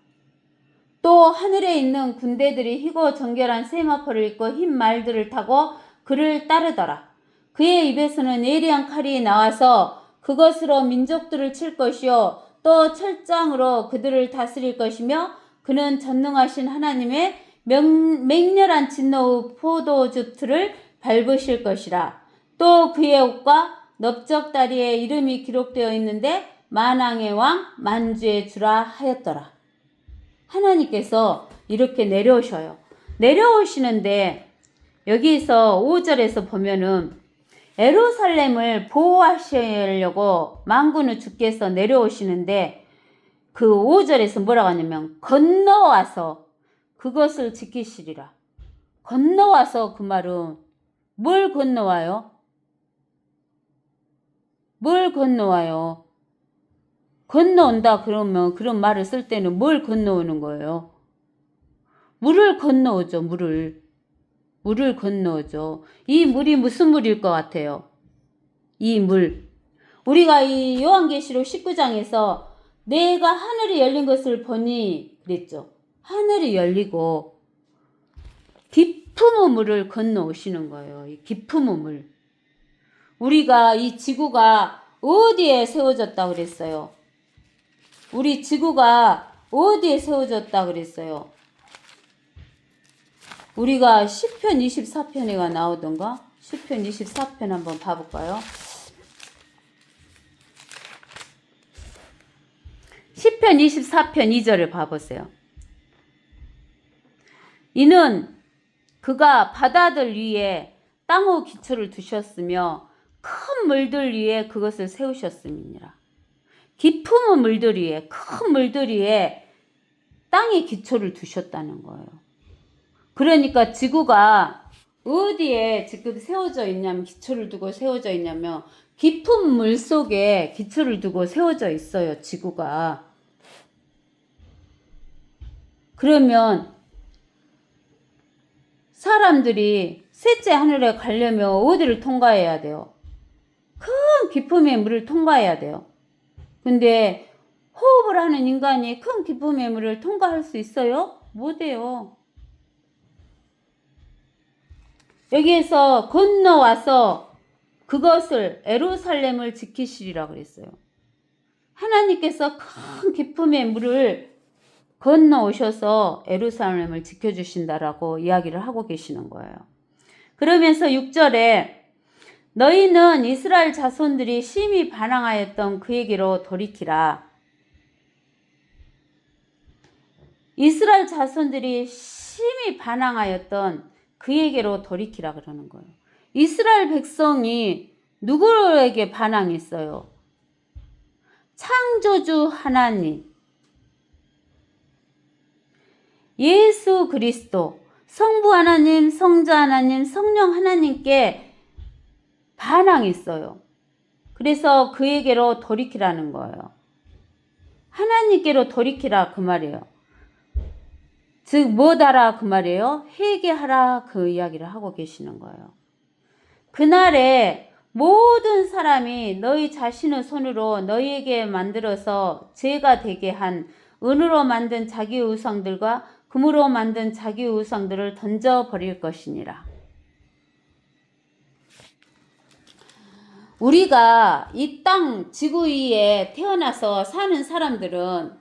Speaker 1: 또 하늘에 있는 군대들이 희고 정결한 세마포를 입고 흰 말들을 타고 그를 따르더라. 그의 입에서는 예리한 칼이 나와서 그것으로 민족들을 칠 것이요 또 철장으로 그들을 다스릴 것이며 그는 전능하신 하나님의 맹렬한 진노의 포도즙 틀을 밟으실 것이라. 또 그의 옷과 넓적다리에 이름이 기록되어 있는데 만왕의 왕 만주의 주라 하였더라. 하나님께서 이렇게 내려오셔요. 내려오시는데 여기서 5절에서 보면은 예루살렘을 보호하시려고 만군의 주께서 내려오시는데 그 5절에서 뭐라고 하냐면 건너와서 그것을 지키시리라. 건너와서 그 말은 뭘 건너와요? 뭘 건너와요? 건너온다 그러면 그런 말을 쓸 때는 뭘 건너오는 거예요? 물을 건너오죠. 물을 건너오죠. 이 물이 무슨 물일 것 같아요? 이 물. 우리가 이 요한계시록 19장에서 내가 하늘이 열린 것을 보니 그랬죠. 하늘이 열리고 깊음의 물을 건너오시는 거예요. 이 깊음의 물. 우리가 이 지구가 어디에 세워졌다 그랬어요? 우리 지구가 어디에 세워졌다 그랬어요? 우리가 시편 24편에가 나오던가? 시편 24편 한번 봐볼까요? 시편 24편 2절을 봐보세요. 이는 그가 바다들 위에 땅의 기초를 두셨으며 큰 물들 위에 그것을 세우셨음이니라. 깊은 물들 위에, 큰 물들 위에 땅의 기초를 두셨다는 거예요. 그러니까 지구가 어디에 지금 세워져 있냐면, 기초를 두고 세워져 있냐면 깊은 물 속에 기초를 두고 세워져 있어요. 지구가. 그러면 사람들이 셋째 하늘에 가려면 어디를 통과해야 돼요? 큰 깊음의 물을 통과해야 돼요. 근데 호흡을 하는 인간이 큰 깊음의 물을 통과할 수 있어요? 못해요. 여기에서 건너와서 그것을 예루살렘을 지키시리라 그랬어요. 하나님께서 큰 깊음의 물을 건너오셔서 예루살렘을 지켜주신다라고 이야기를 하고 계시는 거예요. 그러면서 6절에 너희는 이스라엘 자손들이 심히 반항하였던 그에게로 돌이키라. 이스라엘 자손들이 심히 반항하였던 그에게로 돌이키라 그러는 거예요. 이스라엘 백성이 누구에게 반항했어요? 창조주 하나님, 예수 그리스도, 성부 하나님, 성자 하나님, 성령 하나님께 반항했어요. 그래서 그에게로 돌이키라는 거예요. 하나님께로 돌이키라 그 말이에요. 즉 뭐하라 그 말이에요? 회개하라 그 이야기를 하고 계시는 거예요. 그날에 모든 사람이 너희 자신의 손으로 너희에게 만들어서 죄가 되게 한 은으로 만든 자기 우상들과 금으로 만든 자기 우상들을 던져버릴 것이니라. 우리가 이 땅 지구 위에 태어나서 사는 사람들은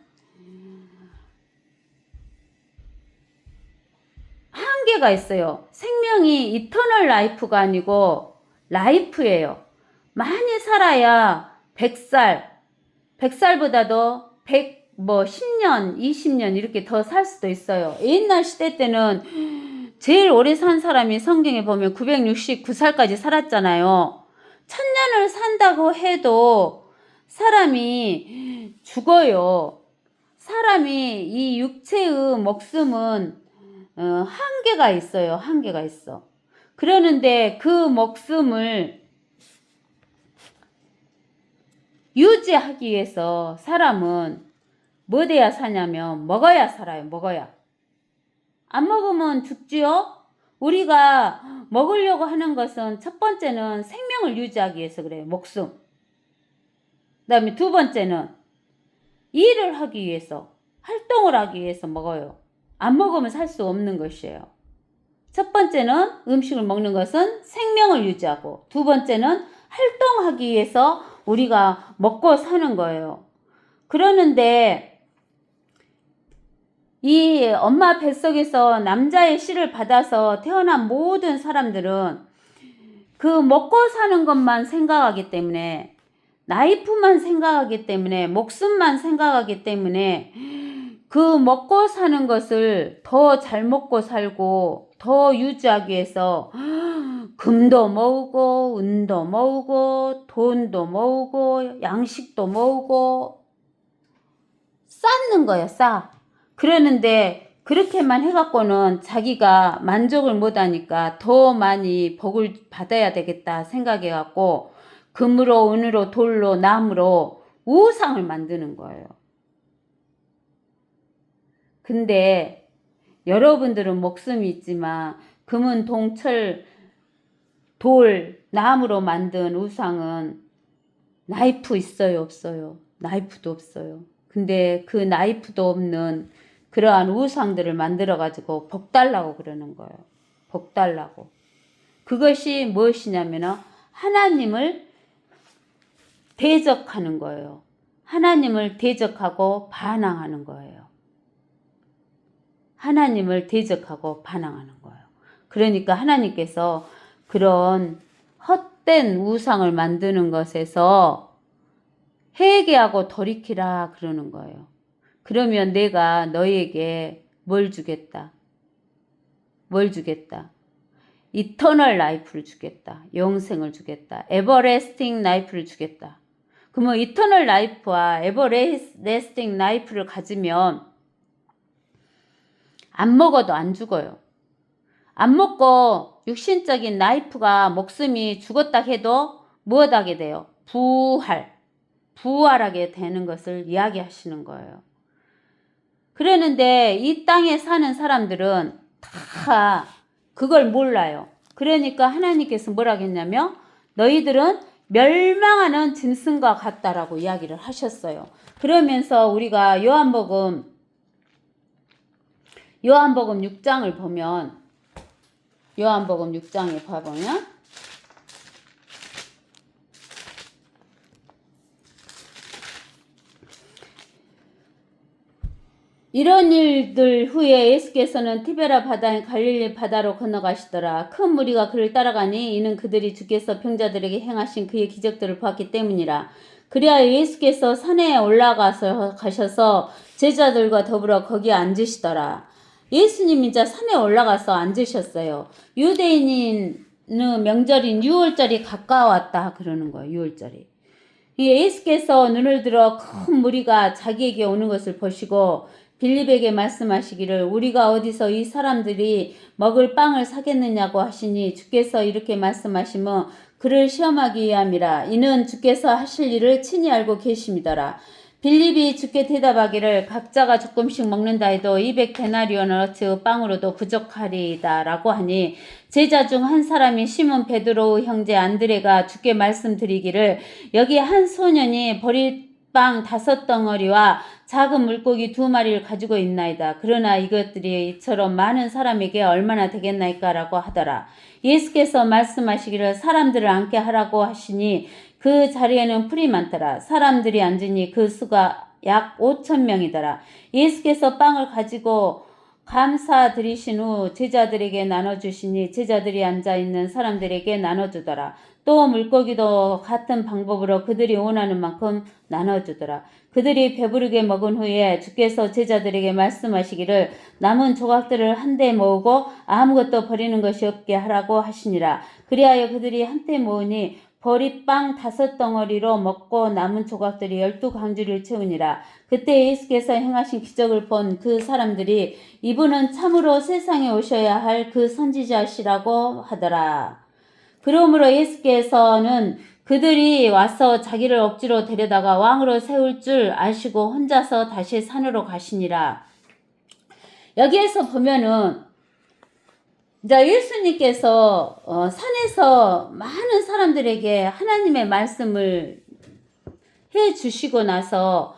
Speaker 1: 한계가 있어요. 생명이 이터널 라이프가 아니고 라이프예요. 많이 살아야 100살, 100살보다도 10년, 20년 이렇게 더 살 수도 있어요. 옛날 시대 때는 제일 오래 산 사람이 성경에 보면 969살까지 살았잖아요. 1000년을 산다고 해도 사람이 죽어요. 사람이 이 육체의 목숨은 한계가 있어요. 한계가 있어. 그러는데 그 목숨을 유지하기 위해서 사람은 뭐 돼야 사냐면 먹어야 살아요. 먹어야. 안 먹으면 죽지요? 우리가 먹으려고 하는 것은 첫 번째는 생명을 유지하기 위해서 그래요. 목숨. 다음에 두 번째는 일을 하기 위해서, 활동을 하기 위해서 먹어요. 안 먹으면 살 수 없는 것이에요. 첫 번째는 음식을 먹는 것은 생명을 유지하고, 두 번째는 활동하기 위해서 우리가 먹고 사는 거예요. 그러는데 이 엄마 뱃속에서 남자의 씨를 받아서 태어난 모든 사람들은 그 먹고 사는 것만 생각하기 때문에, 나이프만 생각하기 때문에, 목숨만 생각하기 때문에 그 먹고 사는 것을 더 잘 먹고 살고 더 유지하기 위해서 금도 모으고 은도 모으고 돈도 모으고 양식도 모으고 쌓는 거야, 쌓아. 그러는데 그렇게만 해갖고는 자기가 만족을 못하니까 더 많이 복을 받아야 되겠다 생각해갖고 금으로 은으로 돌로 나무로 우상을 만드는 거예요. 근데 여러분들은 목숨이 있지만 금은 동철 돌 나무로 만든 우상은 나이프 있어요, 없어요? 나이프도 없어요. 근데 그 나이프도 없는 그러한 우상들을 만들어 가지고 복 달라고 그러는 거예요. 복 달라고. 그것이 무엇이냐면 하나님을 대적하는 거예요. 하나님을 대적하고 반항하는 거예요. 하나님을 대적하고 반항하는 거예요. 그러니까 하나님께서 그런 헛된 우상을 만드는 것에서 회개하고 돌이키라 그러는 거예요. 그러면 내가 너희에게 뭘 주겠다? 뭘 주겠다? 이터널 라이프를 주겠다. 영생을 주겠다. 에버레스팅 라이프를 주겠다. 그러면 이터널 라이프와 에버레스팅 라이프를 가지면 안 먹어도 안 죽어요. 안 먹고 육신적인 라이프가 목숨이 죽었다 해도 무엇하게 돼요? 부활하게 되는 것을 이야기하시는 거예요. 그러는데 이 땅에 사는 사람들은 다 그걸 몰라요. 그러니까 하나님께서 뭐라고 했냐면 너희들은 멸망하는 짐승과 같다라고 이야기를 하셨어요. 그러면서 우리가 요한복음 6장을 보면, 요한복음 6장에 봐보면 이런 일들 후에 예수께서는 티베라 바다인 갈릴리 바다로 건너가시더라. 큰 무리가 그를 따라가니 이는 그들이 주께서 병자들에게 행하신 그의 기적들을 보았기 때문이라. 그리하여 예수께서 산에 올라가서 가셔서 제자들과 더불어 거기에 앉으시더라. 예수님이 이제 산에 올라가서 앉으셨어요. 유대인은 명절인 6월절이 가까웠다 그러는 거예요. 6월절이. 예수께서 눈을 들어 큰 무리가 자기에게 오는 것을 보시고 빌립에게 말씀하시기를 우리가 어디서 이 사람들이 먹을 빵을 사겠느냐고 하시니 주께서 이렇게 말씀하시면 그를 시험하기 위함이라. 이는 주께서 하실 일을 친히 알고 계심이더라. 빌립이 주께 대답하기를 각자가 조금씩 먹는다 해도 200데나리온어치 빵으로도 부족하리이다 라고 하니 제자 중 한 사람이 시몬 베드로 형제 안드레가 주께 말씀드리기를 여기 한 소년이 보리빵 5덩어리와 작은 물고기 2마리를 가지고 있나이다. 그러나 이것들이 이처럼 많은 사람에게 얼마나 되겠나이까 라고 하더라. 예수께서 말씀하시기를 사람들을 앉게 하라고 하시니 그 자리에는 풀이 많더라. 사람들이 앉으니 그 수가 약 5,000명이더라. 예수께서 빵을 가지고 감사드리신 후 제자들에게 나눠주시니 제자들이 앉아있는 사람들에게 나눠주더라. 또 물고기도 같은 방법으로 그들이 원하는 만큼 나눠주더라. 그들이 배부르게 먹은 후에 주께서 제자들에게 말씀하시기를 남은 조각들을 한데 모으고 아무것도 버리는 것이 없게 하라고 하시니라. 그리하여 그들이 한때 모으니 보리빵 5덩어리로 먹고 남은 조각들이 12강주리를 채우니라. 그때 예수께서 행하신 기적을 본 그 사람들이 이분은 참으로 세상에 오셔야 할 그 선지자시라고 하더라. 그러므로 예수께서는 그들이 와서 자기를 억지로 데려다가 왕으로 세울 줄 아시고 혼자서 다시 산으로 가시니라. 여기에서 보면은 이제 예수님께서 산에서 많은 사람들에게 하나님의 말씀을 해 주시고 나서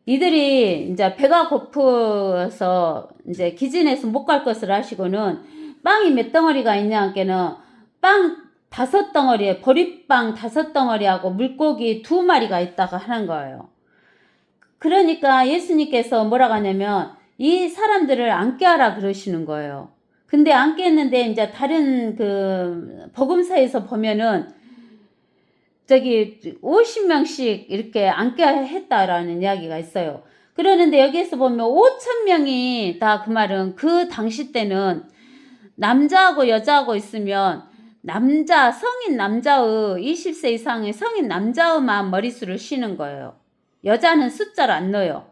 Speaker 1: 이들이 이제 배가 고프서 이제 기진해서 못 갈 것을 아시고는 빵이 몇 덩어리가 있냐께는 빵 5덩어리에 보리빵 5덩어리하고 물고기 2마리가 있다가 하는 거예요. 그러니까 예수님께서 뭐라고 하냐면 이 사람들을 안 깨하라 그러시는 거예요. 근데 안 깼는데 이제 다른 그 복음서에서 보면은 저기 50명씩 이렇게 앉게 했다라는 이야기가 있어요. 그러는데 여기에서 보면 5,000명이 다 그 말은 그 당시 때는 남자하고 여자하고 있으면 남자 성인 남자의 20세 이상의 성인 남자의만 머릿수를 쉬는 거예요. 여자는 숫자를 안 넣어요.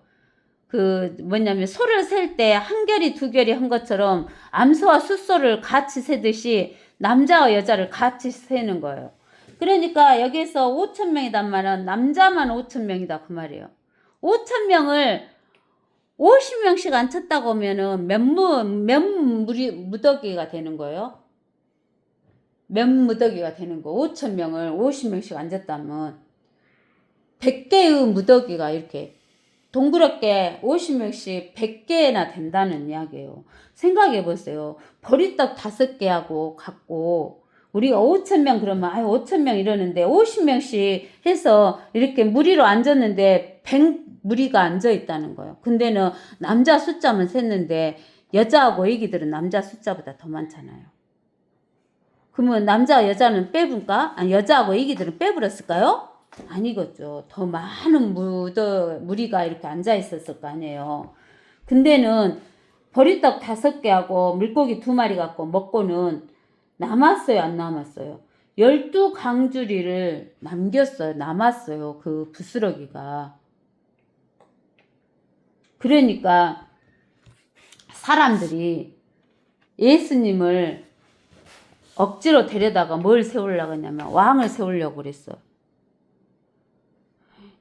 Speaker 1: 그 뭐냐면 소를 셀 때 한 결이 두 결이 한 것처럼 암소와 숫소를 같이 세듯이 남자와 여자를 같이 세는 거예요. 그러니까 여기에서 5,000명이단 말은 남자만 5,000명이다 그 말이에요. 5,000명을 50명씩 앉혔다고 하면은 몇 무더기가 되는 거예요? 몇 무더기가 되는 거. 5,000명을 50명씩 앉았다면 100개의 무더기가 이렇게 동그랗게 50명씩 100개나 된다는 이야기예요. 생각해 보세요. 보리떡 5개하고 갖고 우리가 5,000명 그러면 5,000명 이러는데 50명씩 해서 이렇게 무리로 앉았는데 100무리가 앉아 있다는 거예요. 근데는 남자 숫자만 셌는데 여자하고 애기들은 남자 숫자보다 더 많잖아요. 그러면 남자 여자는 빼분가? 아니 여자하고 애기들은 빼버렸을까요? 아니겠죠. 더 많은 무리가 이렇게 앉아 있었을 거 아니에요. 근데는 보리떡 5개하고 물고기 2마리 갖고 먹고는 남았어요, 안 남았어요? 12강주리를 남겼어요. 남았어요. 그 부스러기가. 그러니까 사람들이 예수님을 억지로 데려다가 뭘 세우려고 하냐면 왕을 세우려고 그랬어요.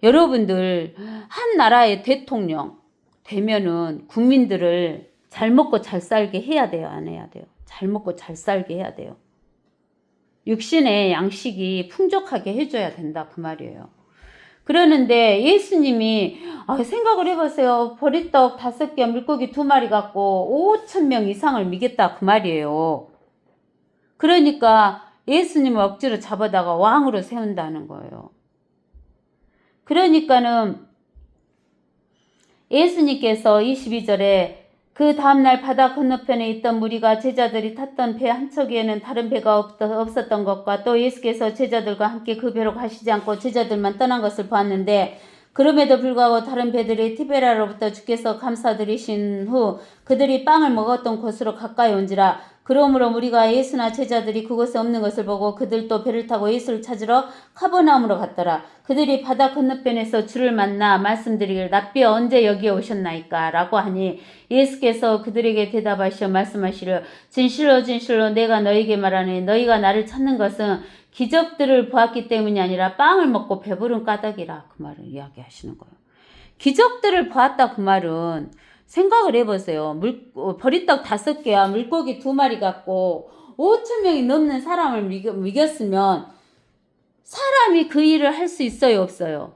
Speaker 1: 여러분들 한 나라의 대통령 되면은 국민들을 잘 먹고 잘 살게 해야 돼요? 안 해야 돼요? 잘 먹고 잘 살게 해야 돼요. 육신의 양식이 풍족하게 해줘야 된다 그 말이에요. 그러는데 예수님이 생각을 해보세요. 보리떡 5개 물고기 2마리 갖고 5,000명 이상을 미겠다 그 말이에요. 그러니까 예수님을 억지로 잡아다가 왕으로 세운다는 거예요. 그러니까는 예수님께서 22절에 그 다음날 바다 건너편에 있던 무리가 제자들이 탔던 배 한 척에는 다른 배가 없었던 것과 또 예수께서 제자들과 함께 그 배로 가시지 않고 제자들만 떠난 것을 보았는데 그럼에도 불구하고 다른 배들이 티베라로부터 주께서 감사드리신 후 그들이 빵을 먹었던 곳으로 가까이 온지라. 그러므로 우리가 예수나 제자들이 그곳에 없는 것을 보고 그들도 배를 타고 예수를 찾으러 카버나움으로 갔더라. 그들이 바다 건너편에서 주를 만나 말씀드리길 랍비 언제 여기에 오셨나이까? 라고 하니 예수께서 그들에게 대답하시어 말씀하시려 진실로 진실로 내가 너희에게 말하니 너희가 나를 찾는 것은 기적들을 보았기 때문이 아니라 빵을 먹고 배부른 까닭이라 그 말을 이야기하시는 거예요. 기적들을 보았다 그 말은 생각을 해보세요. 보리떡 5개와 물고기 2마리 갖고 5,000명이 넘는 사람을 미겼으면 사람이 그 일을 할 수 있어요, 없어요?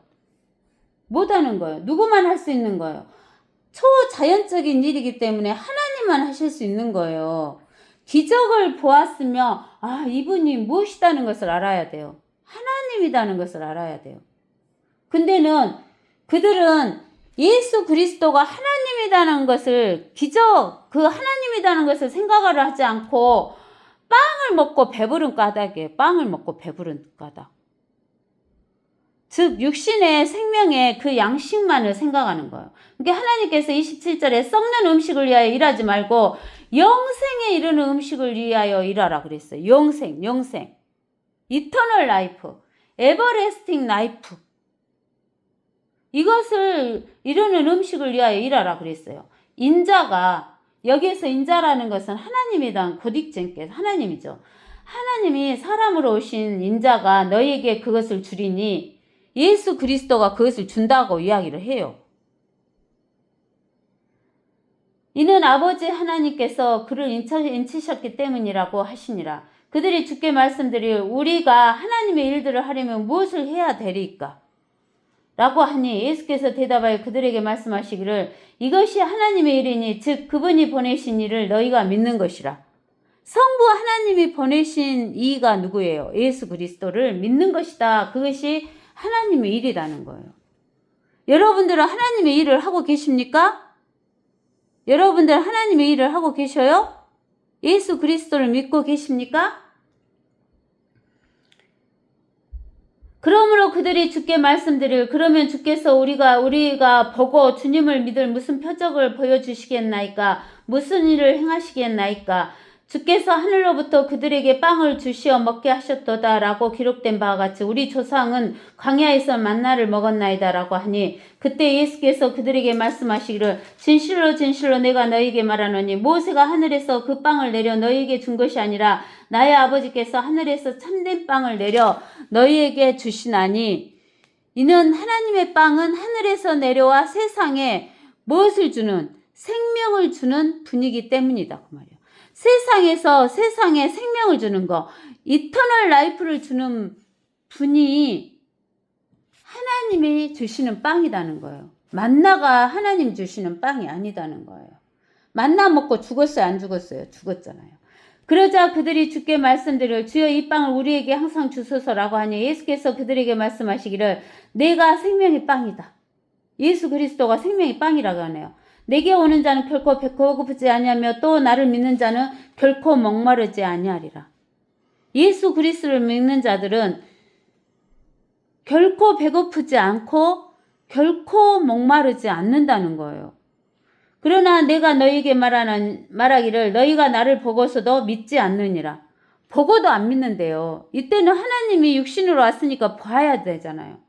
Speaker 1: 못하는 거예요. 누구만 할 수 있는 거예요. 초자연적인 일이기 때문에 하나님만 하실 수 있는 거예요. 기적을 보았으면 이분이 무엇이다는 것을 알아야 돼요. 하나님이라는 것을 알아야 돼요. 근데는 그들은 예수 그리스도가 하나님이라는 것을 그 하나님이라는 것을 생각을 하지 않고 빵을 먹고 배부른 까닭이에요. 빵을 먹고 배부른 까닭. 즉 육신의 생명의 그 양식만을 생각하는 거예요. 그러니까 하나님께서 27절에 썩는 음식을 위하여 일하지 말고 영생에 이르는 음식을 위하여 일하라 그랬어요. 영생. 이터널 라이프. 에버레스팅 라이프. 이것을 이루는 음식을 위하여 일하라 그랬어요. 인자가 여기에서 인자라는 것은 하나님이란 고딕쟁께서 하나님이죠. 하나님이 사람으로 오신 인자가 너희에게 그것을 주리니 예수 그리스도가 그것을 준다고 이야기를 해요. 이는 아버지 하나님께서 그를 인치셨기 때문이라고 하시니라. 그들이 주께 말씀드릴 우리가 하나님의 일들을 하려면 무엇을 해야 되리까? 라고 하니 예수께서 대답하여 그들에게 말씀하시기를 이것이 하나님의 일이니 즉 그분이 보내신 이를 너희가 믿는 것이라. 성부 하나님이 보내신 이가 누구예요? 예수 그리스도를 믿는 것이다. 그것이 하나님의 일이라는 거예요. 여러분들은 하나님의 일을 하고 계십니까? 여러분들 하나님의 일을 하고 계셔요? 예수 그리스도를 믿고 계십니까? 그러므로 그들이 주께 말씀드릴 그러면 주께서 우리가 보고 주님을 믿을 무슨 표적을 보여주시겠나이까? 무슨 일을 행하시겠나이까? 주께서 하늘로부터 그들에게 빵을 주시어 먹게 하셨도다 라고 기록된 바와 같이 우리 조상은 광야에서 만나를 먹었나이다 라고 하니 그때 예수께서 그들에게 말씀하시기를 진실로 진실로 내가 너희에게 말하노니 모세가 하늘에서 그 빵을 내려 너희에게 준 것이 아니라 나의 아버지께서 하늘에서 참된 빵을 내려 너희에게 주시나니 이는 하나님의 빵은 하늘에서 내려와 세상에 무엇을 주는 생명을 주는 분이기 때문이다 그 말이에요. 세상에서 세상에 생명을 주는 거, 이터널 라이프를 주는 분이 하나님이 주시는 빵이라는 거예요. 만나가 하나님 주시는 빵이 아니다는 거예요. 만나 먹고 죽었어요? 안 죽었어요? 죽었잖아요. 그러자 그들이 주께 말씀드려 주여 이 빵을 우리에게 항상 주소서라고 하니 예수께서 그들에게 말씀하시기를 내가 생명의 빵이다. 예수 그리스도가 생명의 빵이라고 하네요. 내게 오는 자는 결코 배고프지 아니하며 또 나를 믿는 자는 결코 목마르지 아니하리라. 예수 그리스도를 믿는 자들은 결코 배고프지 않고 결코 목마르지 않는다는 거예요. 그러나 내가 너희에게 말하기를 너희가 나를 보고서도 믿지 않느니라. 보고도 안 믿는데요. 이때는 하나님이 육신으로 왔으니까 봐야 되잖아요.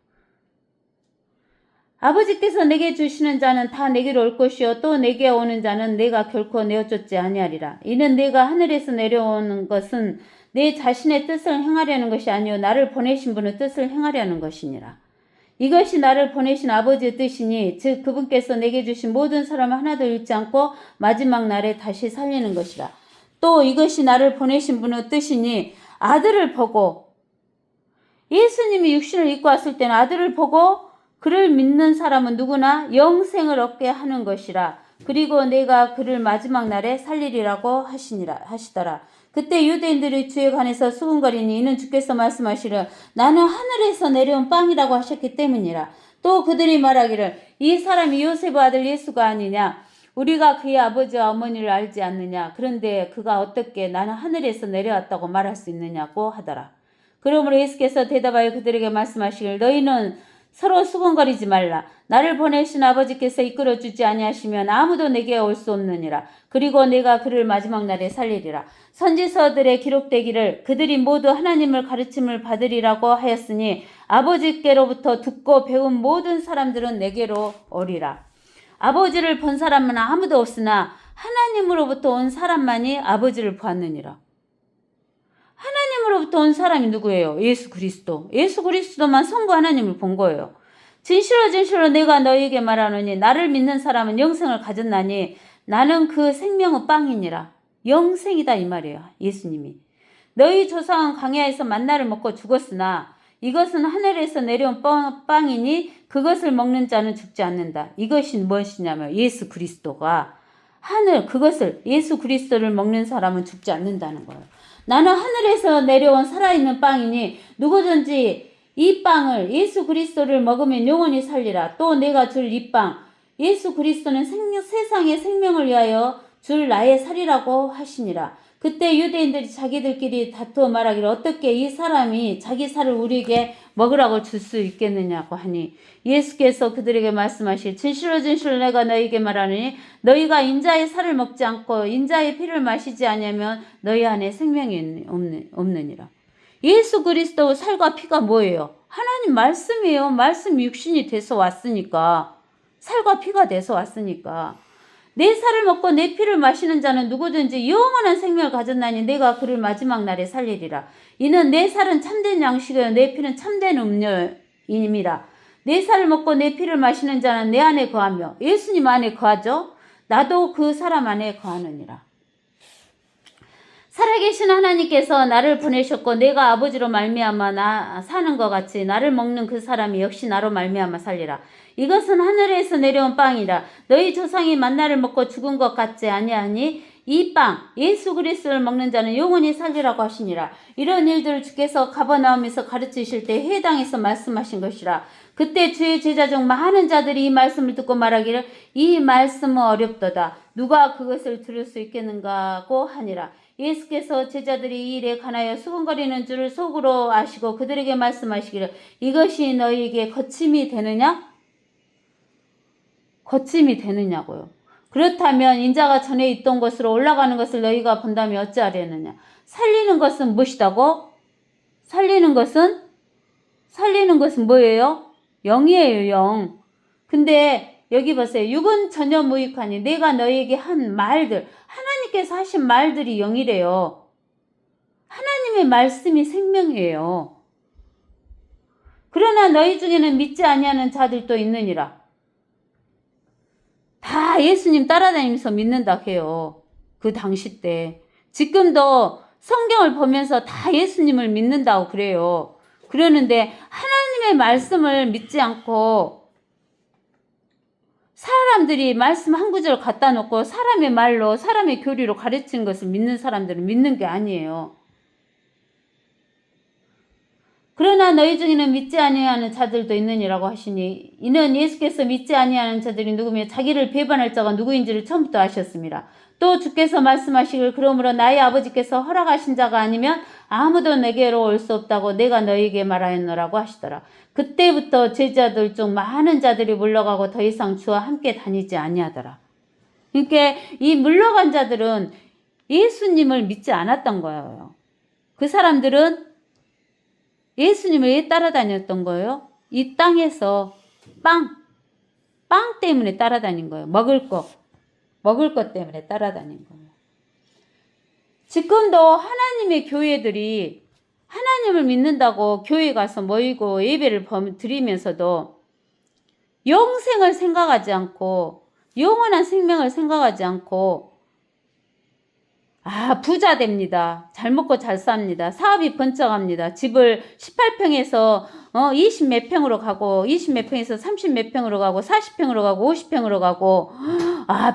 Speaker 1: 아버지께서 내게 주시는 자는 다 내게로 올 것이요 또 내게 오는 자는 내가 결코 내어쫓지 아니하리라. 이는 내가 하늘에서 내려오는 것은 내 자신의 뜻을 행하려는 것이 아니요 나를 보내신 분의 뜻을 행하려는 것이니라. 이것이 나를 보내신 아버지의 뜻이니 즉 그분께서 내게 주신 모든 사람을 하나도 잃지 않고 마지막 날에 다시 살리는 것이라. 또 이것이 나를 보내신 분의 뜻이니 아들을 보고 예수님이 육신을 입고 왔을 때는 아들을 보고 그를 믿는 사람은 누구나 영생을 얻게 하는 것이라. 그리고 내가 그를 마지막 날에 살리리라고 하시더라. 그때 유대인들이 주에 관해서 수군거리니 이는 주께서 말씀하시려 나는 하늘에서 내려온 빵이라고 하셨기 때문이라. 또 그들이 말하기를 이 사람이 요셉의 아들 예수가 아니냐? 우리가 그의 아버지와 어머니를 알지 않느냐? 그런데 그가 어떻게 나는 하늘에서 내려왔다고 말할 수 있느냐고 하더라. 그러므로 예수께서 대답하여 그들에게 말씀하시길 너희는 서로 수군거리지 말라. 나를 보내신 아버지께서 이끌어주지 아니하시면 아무도 내게 올 수 없느니라. 그리고 내가 그를 마지막 날에 살리리라. 선지서들에 기록되기를 그들이 모두 하나님을 가르침을 받으리라고 하였으니 아버지께로부터 듣고 배운 모든 사람들은 내게로 오리라. 아버지를 본 사람은 아무도 없으나 하나님으로부터 온 사람만이 아버지를 보았느니라. 하나님으로부터 온 사람이 누구예요? 예수 그리스도. 예수 그리스도만 성부 하나님을 본 거예요. 진실로 진실로 내가 너희에게 말하노니 나를 믿는 사람은 영생을 가졌나니 나는 그 생명의 빵이니라. 영생이다 이 말이에요. 예수님이. 너희 조상은 광야에서 만나를 먹고 죽었으나 이것은 하늘에서 내려온 빵이니 그것을 먹는 자는 죽지 않는다. 이것이 무엇이냐면 예수 그리스도가 그것을 예수 그리스도를 먹는 사람은 죽지 않는다는 거예요. 나는 하늘에서 내려온 살아있는 빵이니 누구든지 이 빵을 예수 그리스도를 먹으면 영원히 살리라. 또 내가 줄 이 빵 예수 그리스도는 세상의 생명을 위하여 줄 나의 살이라고 하시니라. 그때 유대인들이 자기들끼리 다투어 말하기를 어떻게 이 사람이 자기 살을 우리에게 먹으라고 줄 수 있겠느냐고 하니 예수께서 그들에게 말씀하시길 진실로 진실로 내가 너희에게 말하노니 너희가 인자의 살을 먹지 않고 인자의 피를 마시지 아니하면 너희 안에 생명이 없느니라. 예수 그리스도의 살과 피가 뭐예요? 하나님 말씀이에요. 말씀이 육신이 돼서 왔으니까 살과 피가 돼서 왔으니까 내 살을 먹고 내 피를 마시는 자는 누구든지 영원한 생명을 가졌나니 내가 그를 마지막 날에 살리리라. 이는 내 살은 참된 양식이요 내 피는 참된 음료임이라. 내 살을 먹고 내 피를 마시는 자는 내 안에 거하며 예수님 안에 거하죠. 나도 그 사람 안에 거하느니라. 살아계신 하나님께서 나를 보내셨고 내가 아버지로 말미암아 나 사는 것 같이 나를 먹는 그 사람이 역시 나로 말미암아 살리라. 이것은 하늘에서 내려온 빵이라. 너희 조상이 만나를 먹고 죽은 것 같지 아니하니 이 빵 예수 그리스도를 먹는 자는 영원히 살리라고 하시니라. 이런 일들을 주께서 가버나움에서 가르치실 때 회당에서 말씀하신 것이라. 그때 주의 제자 중 많은 자들이 이 말씀을 듣고 말하기를 이 말씀은 어렵도다. 누가 그것을 들을 수 있겠는가고 하니라. 예수께서 제자들이 이 일에 관하여 수군거리는 줄을 속으로 아시고 그들에게 말씀하시기를 이것이 너희에게 거침이 되느냐? 거침이 되느냐고요. 그렇다면 인자가 전에 있던 곳으로 올라가는 것을 너희가 본다면 어찌하려느냐? 살리는 것은 무엇이다고? 살리는 것은 뭐예요? 영이에요, 영. 근데 여기 보세요. 육은 전혀 무익하니 내가 너희에게 한 말들, 하나님께서 하신 말들이 영이래요. 하나님의 말씀이 생명이에요. 그러나 너희 중에는 믿지 아니하는 자들도 있느니라. 다 예수님 따라다니면서 믿는다 해요. 그 당시 때. 지금도 성경을 보면서 다 예수님을 믿는다고 그래요. 그러는데 하나님의 말씀을 믿지 않고 사람들이 말씀 한 구절 갖다 놓고 사람의 말로 사람의 교리로 가르치는 것을 믿는 사람들은 믿는 게 아니에요. 그러나 너희 중에는 믿지 아니하는 자들도 있느니라고 하시니 이는 예수께서 믿지 아니하는 자들이 누구며 자기를 배반할 자가 누구인지를 처음부터 아셨습니다. 또 주께서 말씀하시길 그러므로 나의 아버지께서 허락하신 자가 아니면 아무도 내게로 올 수 없다고 내가 너희에게 말하였노라고 하시더라. 그때부터 제자들 중 많은 자들이 물러가고 더 이상 주와 함께 다니지 아니하더라. 그러니까 이 물러간 자들은 예수님을 믿지 않았던 거예요. 그 사람들은 예수님을 왜 따라다녔던 거예요? 이 땅에서 빵 때문에 따라다닌 거예요. 먹을 것 때문에 따라다닌 거예요. 지금도 하나님의 교회들이 하나님을 믿는다고 교회 가서 모이고 예배를 드리면서도 영생을 생각하지 않고 영원한 생명을 생각하지 않고 부자 됩니다. 잘 먹고 잘 삽니다. 사업이 번쩍합니다. 집을 18평에서 20 몇 평으로 가고 20 몇 평에서 30 몇 평으로 가고 40평으로 가고 50평으로 가고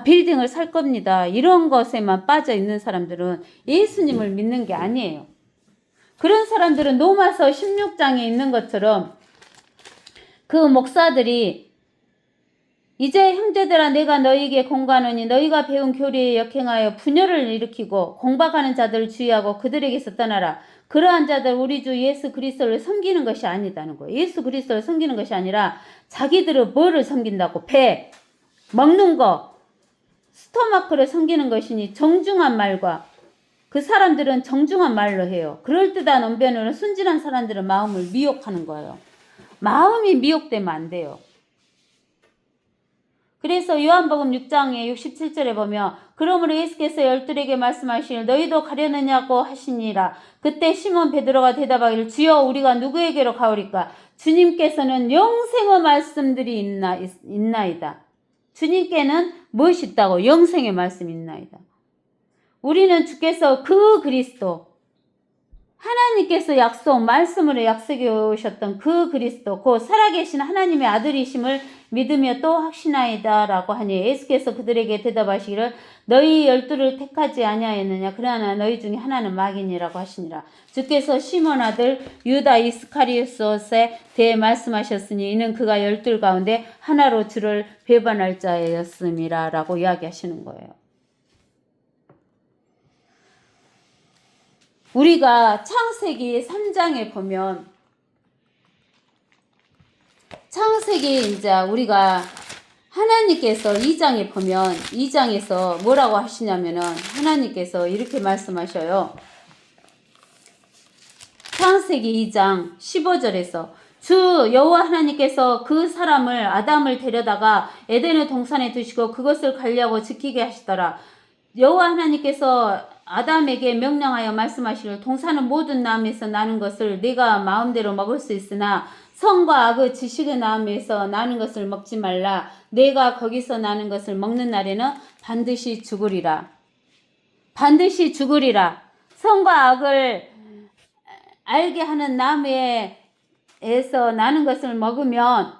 Speaker 1: 빌딩을 살 겁니다. 이런 것에만 빠져 있는 사람들은 예수님을 믿는 게 아니에요. 그런 사람들은 로마서 16장에 있는 것처럼 그 목사들이 이제 형제들아 내가 너희에게 공고하노니 너희가 배운 교리에 역행하여 분열을 일으키고 공박하는 자들을 주의하고 그들에게서 떠나라. 그러한 자들 우리 주 예수 그리스도를 섬기는 것이 아니다는 거예요. 예수 그리스도를 섬기는 것이 아니라 자기들은 뭐를 섬긴다고? 배, 먹는 거, 스토마크를 섬기는 것이니 정중한 말과 그 사람들은 정중한 말로 해요. 그럴듯한 언변으로 순진한 사람들은 마음을 미혹하는 거예요. 마음이 미혹되면 안 돼요. 그래서 요한복음 6장의 67절에 보면 그러므로 예수께서 열둘에게 말씀하시길 너희도 가려느냐고 하시니라. 그때 시몬 베드로가 대답하기를 주여 우리가 누구에게로 가오리까? 주님께서는 영생의 말씀들이 있나이다. 주님께는 무엇이 있다고? 영생의 말씀이 있나이다. 우리는 주께서 그 그리스도 하나님께서 말씀으로 약속해 오셨던 그 그리스도 곧 살아계신 하나님의 아들이심을 믿으며 또 확신하이다 라고 하니 예수께서 그들에게 대답하시기를 너희 12를 택하지 아니하였느냐 그러나 너희 중에 하나는 마귀니라고 하시니라. 주께서 시몬 아들 유다 이스카리오스에 대해 말씀하셨으니 이는 그가 12 가운데 하나로 주를 배반할 자였음이라 라고 이야기하시는 거예요. 우리가 창세기 3장에 보면 창세기 이제 우리가 하나님께서 2장에 보면 2장에서 뭐라고 하시냐면은 하나님께서 이렇게 말씀하셔요. 창세기 2장 15절에서 주 여호와 하나님께서 그 사람을 아담을 데려다가 에덴의 동산에 두시고 그것을 관리하고 지키게 하시더라. 여호와 하나님께서 아담에게 명령하여 말씀하시기를 동산은 모든 나무에서 나는 것을 네가 마음대로 먹을 수 있으나 선과 악의 지식의 나무에서 나는 것을 먹지 말라. 내가 거기서 나는 것을 먹는 날에는 반드시 죽으리라. 반드시 죽으리라. 선과 악을 알게 하는 나무에서 나는 것을 먹으면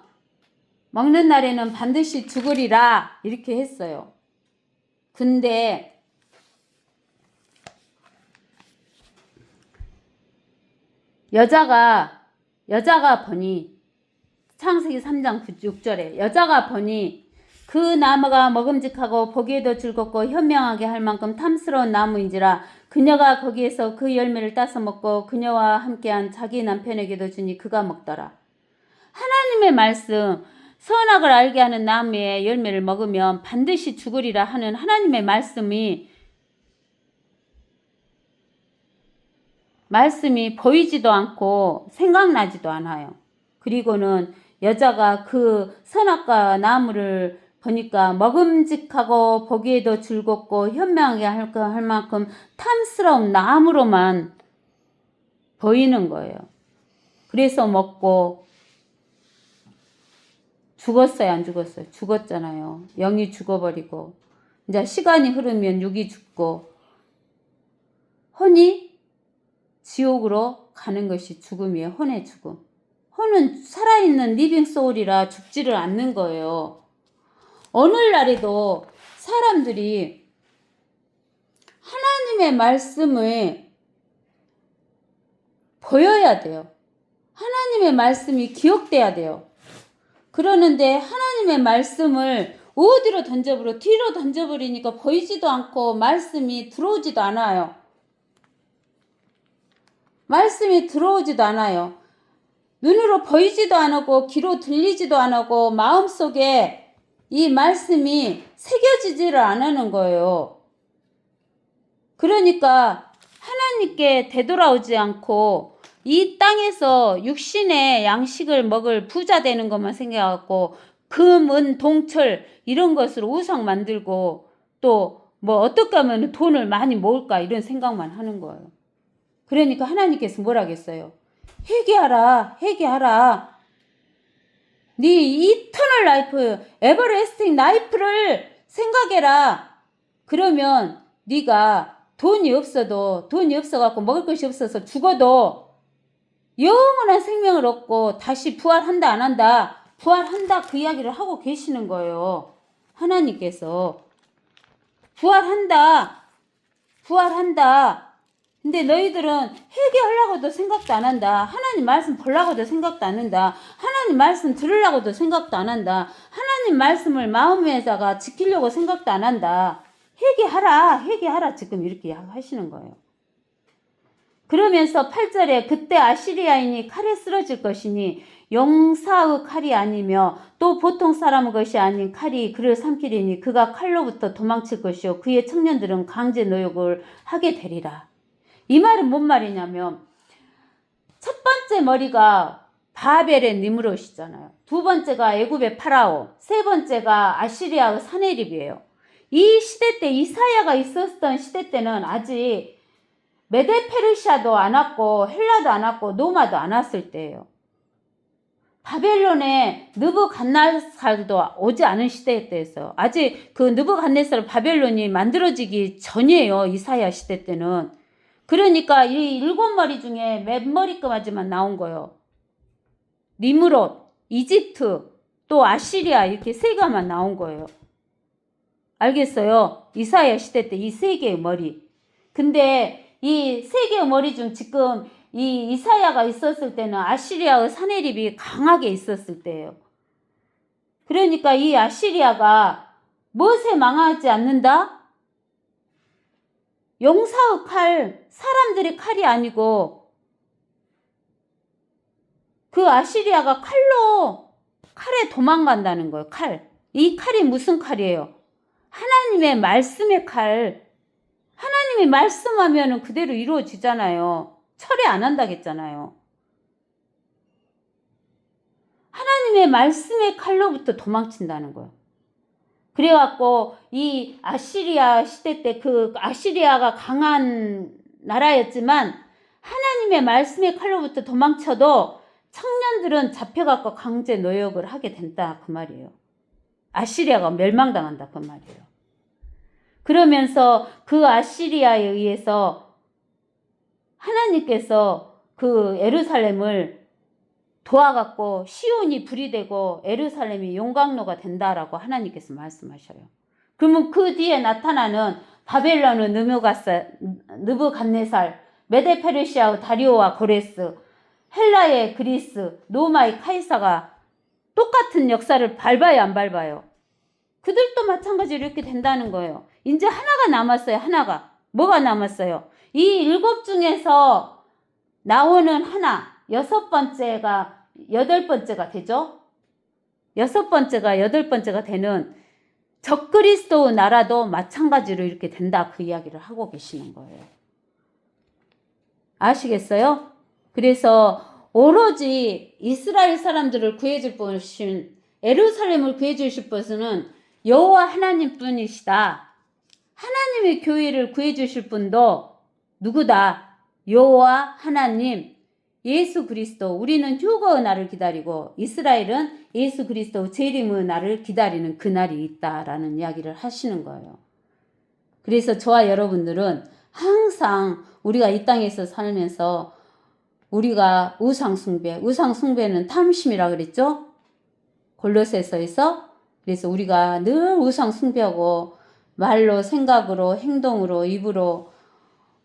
Speaker 1: 먹는 날에는 반드시 죽으리라 이렇게 했어요. 근데 여자가 보니 창세기 3장 6절에 여자가 보니 그 나무가 먹음직하고 보기에도 즐겁고 현명하게 할 만큼 탐스러운 나무인지라 그녀가 거기에서 그 열매를 따서 먹고 그녀와 함께한 자기 남편에게도 주니 그가 먹더라. 하나님의 말씀, 선악을 알게 하는 나무의 열매를 먹으면 반드시 죽으리라 하는 하나님의 말씀이 보이지도 않고 생각나지도 않아요. 그리고는 여자가 그 선악과 나무를 보니까 먹음직하고 보기에도 즐겁고 현명하게 할 만큼 탐스러운 나무로만 보이는 거예요. 그래서 먹고 죽었어요, 안 죽었어요? 죽었잖아요. 영이 죽어버리고 이제 시간이 흐르면 육이 죽고 혼이 지옥으로 가는 것이 죽음이에요. 혼의 죽음. 혼은 살아있는 리빙 소울이라 죽지를 않는 거예요. 오늘날에도 사람들이 하나님의 말씀을 보여야 돼요. 하나님의 말씀이 기억돼야 돼요. 그러는데 하나님의 말씀을 어디로 던져버려? 뒤로 던져버리니까 보이지도 않고 말씀이 들어오지도 않아요. 말씀이 들어오지도 않아요. 눈으로 보이지도 않고 귀로 들리지도 않고 마음속에 이 말씀이 새겨지지를 않는 거예요. 그러니까 하나님께 되돌아오지 않고 이 땅에서 육신의 양식을 먹을 부자 되는 것만 생각하고 금, 은, 동철 이런 것을 우상 만들고 또 뭐 어떻게 하면 돈을 많이 모을까 이런 생각만 하는 거예요. 그러니까 하나님께서 뭐라겠어요? 회개하라. 네 이터널 라이프, 에버레스팅 라이프를 생각해라. 그러면 네가 돈이 없어갖고 먹을 것이 없어서 죽어도 영원한 생명을 얻고 다시 부활한다 안 한다? 부활한다 그 이야기를 하고 계시는 거예요. 하나님께서 부활한다. 근데 너희들은 회개하려고도 생각도 안 한다. 하나님 말씀 보려고도 생각도 안 한다. 하나님 말씀 들으려고도 생각도 안 한다. 하나님 말씀을 마음에다가 지키려고 생각도 안 한다. 회개하라. 지금 이렇게 하시는 거예요. 그러면서 8절에 그때 아시리아인이 칼에 쓰러질 것이니 용사의 칼이 아니며 또 보통 사람의 것이 아닌 칼이 그를 삼키리니 그가 칼로부터 도망칠 것이요 그의 청년들은 강제 노역을 하게 되리라. 이 말은 뭔 말이냐면 첫 번째 머리가 바벨의 니므롯이잖아요. 두 번째가 애굽의 파라오, 세 번째가 아시리아의 사네립이에요. 이 시대 때 이사야가 있었던 시대 때는 아직 메데페르시아도 안 왔고 헬라도 안 왔고 노마도 안 왔을 때예요. 바벨론에 느부갓네살도 오지 않은 시대 때였어요. 아직 그 느부갓네살 바벨론이 만들어지기 전이에요. 이사야 시대 때는. 그러니까 이 7머리 중에 몇 머리까지만 나온 거예요. 니므롯, 이집트, 또 아시리아 이렇게 3개만 나온 거예요. 알겠어요? 이사야 시대 때 이 3개의 머리. 근데 이 3개의 머리 중 지금 이 이사야가 있었을 때는 아시리아의 사네립이 강하게 있었을 때예요. 그러니까 이 아시리아가 무엇에 망하지 않는다? 용사의 칼, 사람들의 칼이 아니고 그 아시리아가 칼에 도망간다는 거예요. 칼. 이 칼이 무슨 칼이에요? 하나님의 말씀의 칼. 하나님이 말씀하면 그대로 이루어지잖아요. 철회 안 한다겠잖아요. 하나님의 말씀의 칼로부터 도망친다는 거예요. 그래갖고 이 아시리아 시대 때 그 아시리아가 강한 나라였지만 하나님의 말씀의 칼로부터 도망쳐도 청년들은 잡혀갖고 강제 노역을 하게 된다 그 말이에요. 아시리아가 멸망당한다 그 말이에요. 그러면서 그 아시리아에 의해서 하나님께서 그 예루살렘을 도와갖고 시온이 불이 되고 예루살렘이 용광로가 된다라고 하나님께서 말씀하셔요. 그러면 그 뒤에 나타나는 바벨론의 느부갓네살, 메데페르시아의 다리오와 고레스, 헬라의 그리스, 로마의 카이사가 똑같은 역사를 밟아요, 안 밟아요? 그들도 마찬가지로 이렇게 된다는 거예요. 이제 하나가 남았어요, 하나가. 뭐가 남았어요? 이 7 중에서 나오는 하나, 6번째가 8번째가 되죠? 6번째가 8번째가 되는 적그리스도 나라도 마찬가지로 이렇게 된다, 그 이야기를 하고 계시는 거예요. 아시겠어요? 그래서 오로지 이스라엘 사람들을 구해줄 분이신, 예루살렘을 구해주실 분은 여호와 하나님 뿐이시다. 하나님의 교회를 구해주실 분도 누구다? 여호와 하나님, 예수 그리스도. 우리는 휴거의 날을 기다리고 이스라엘은 예수 그리스도 재림의 날을 기다리는 그날이 있다라는 이야기를 하시는 거예요. 그래서 저와 여러분들은 항상 우리가 이 땅에서 살면서 우리가 우상숭배는 탐심이라 그랬죠? 골로새서에서. 그래서 우리가 늘 우상숭배하고 말로, 생각으로, 행동으로, 입으로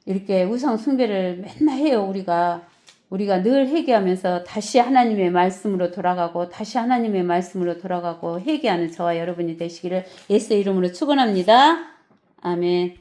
Speaker 1: 이렇게 우상숭배를 맨날 해요. 우리가 늘 회개하면서 다시 하나님의 말씀으로 돌아가고 다시 하나님의 말씀으로 돌아가고 회개하는 저와 여러분이 되시기를 예수의 이름으로 축원합니다. 아멘.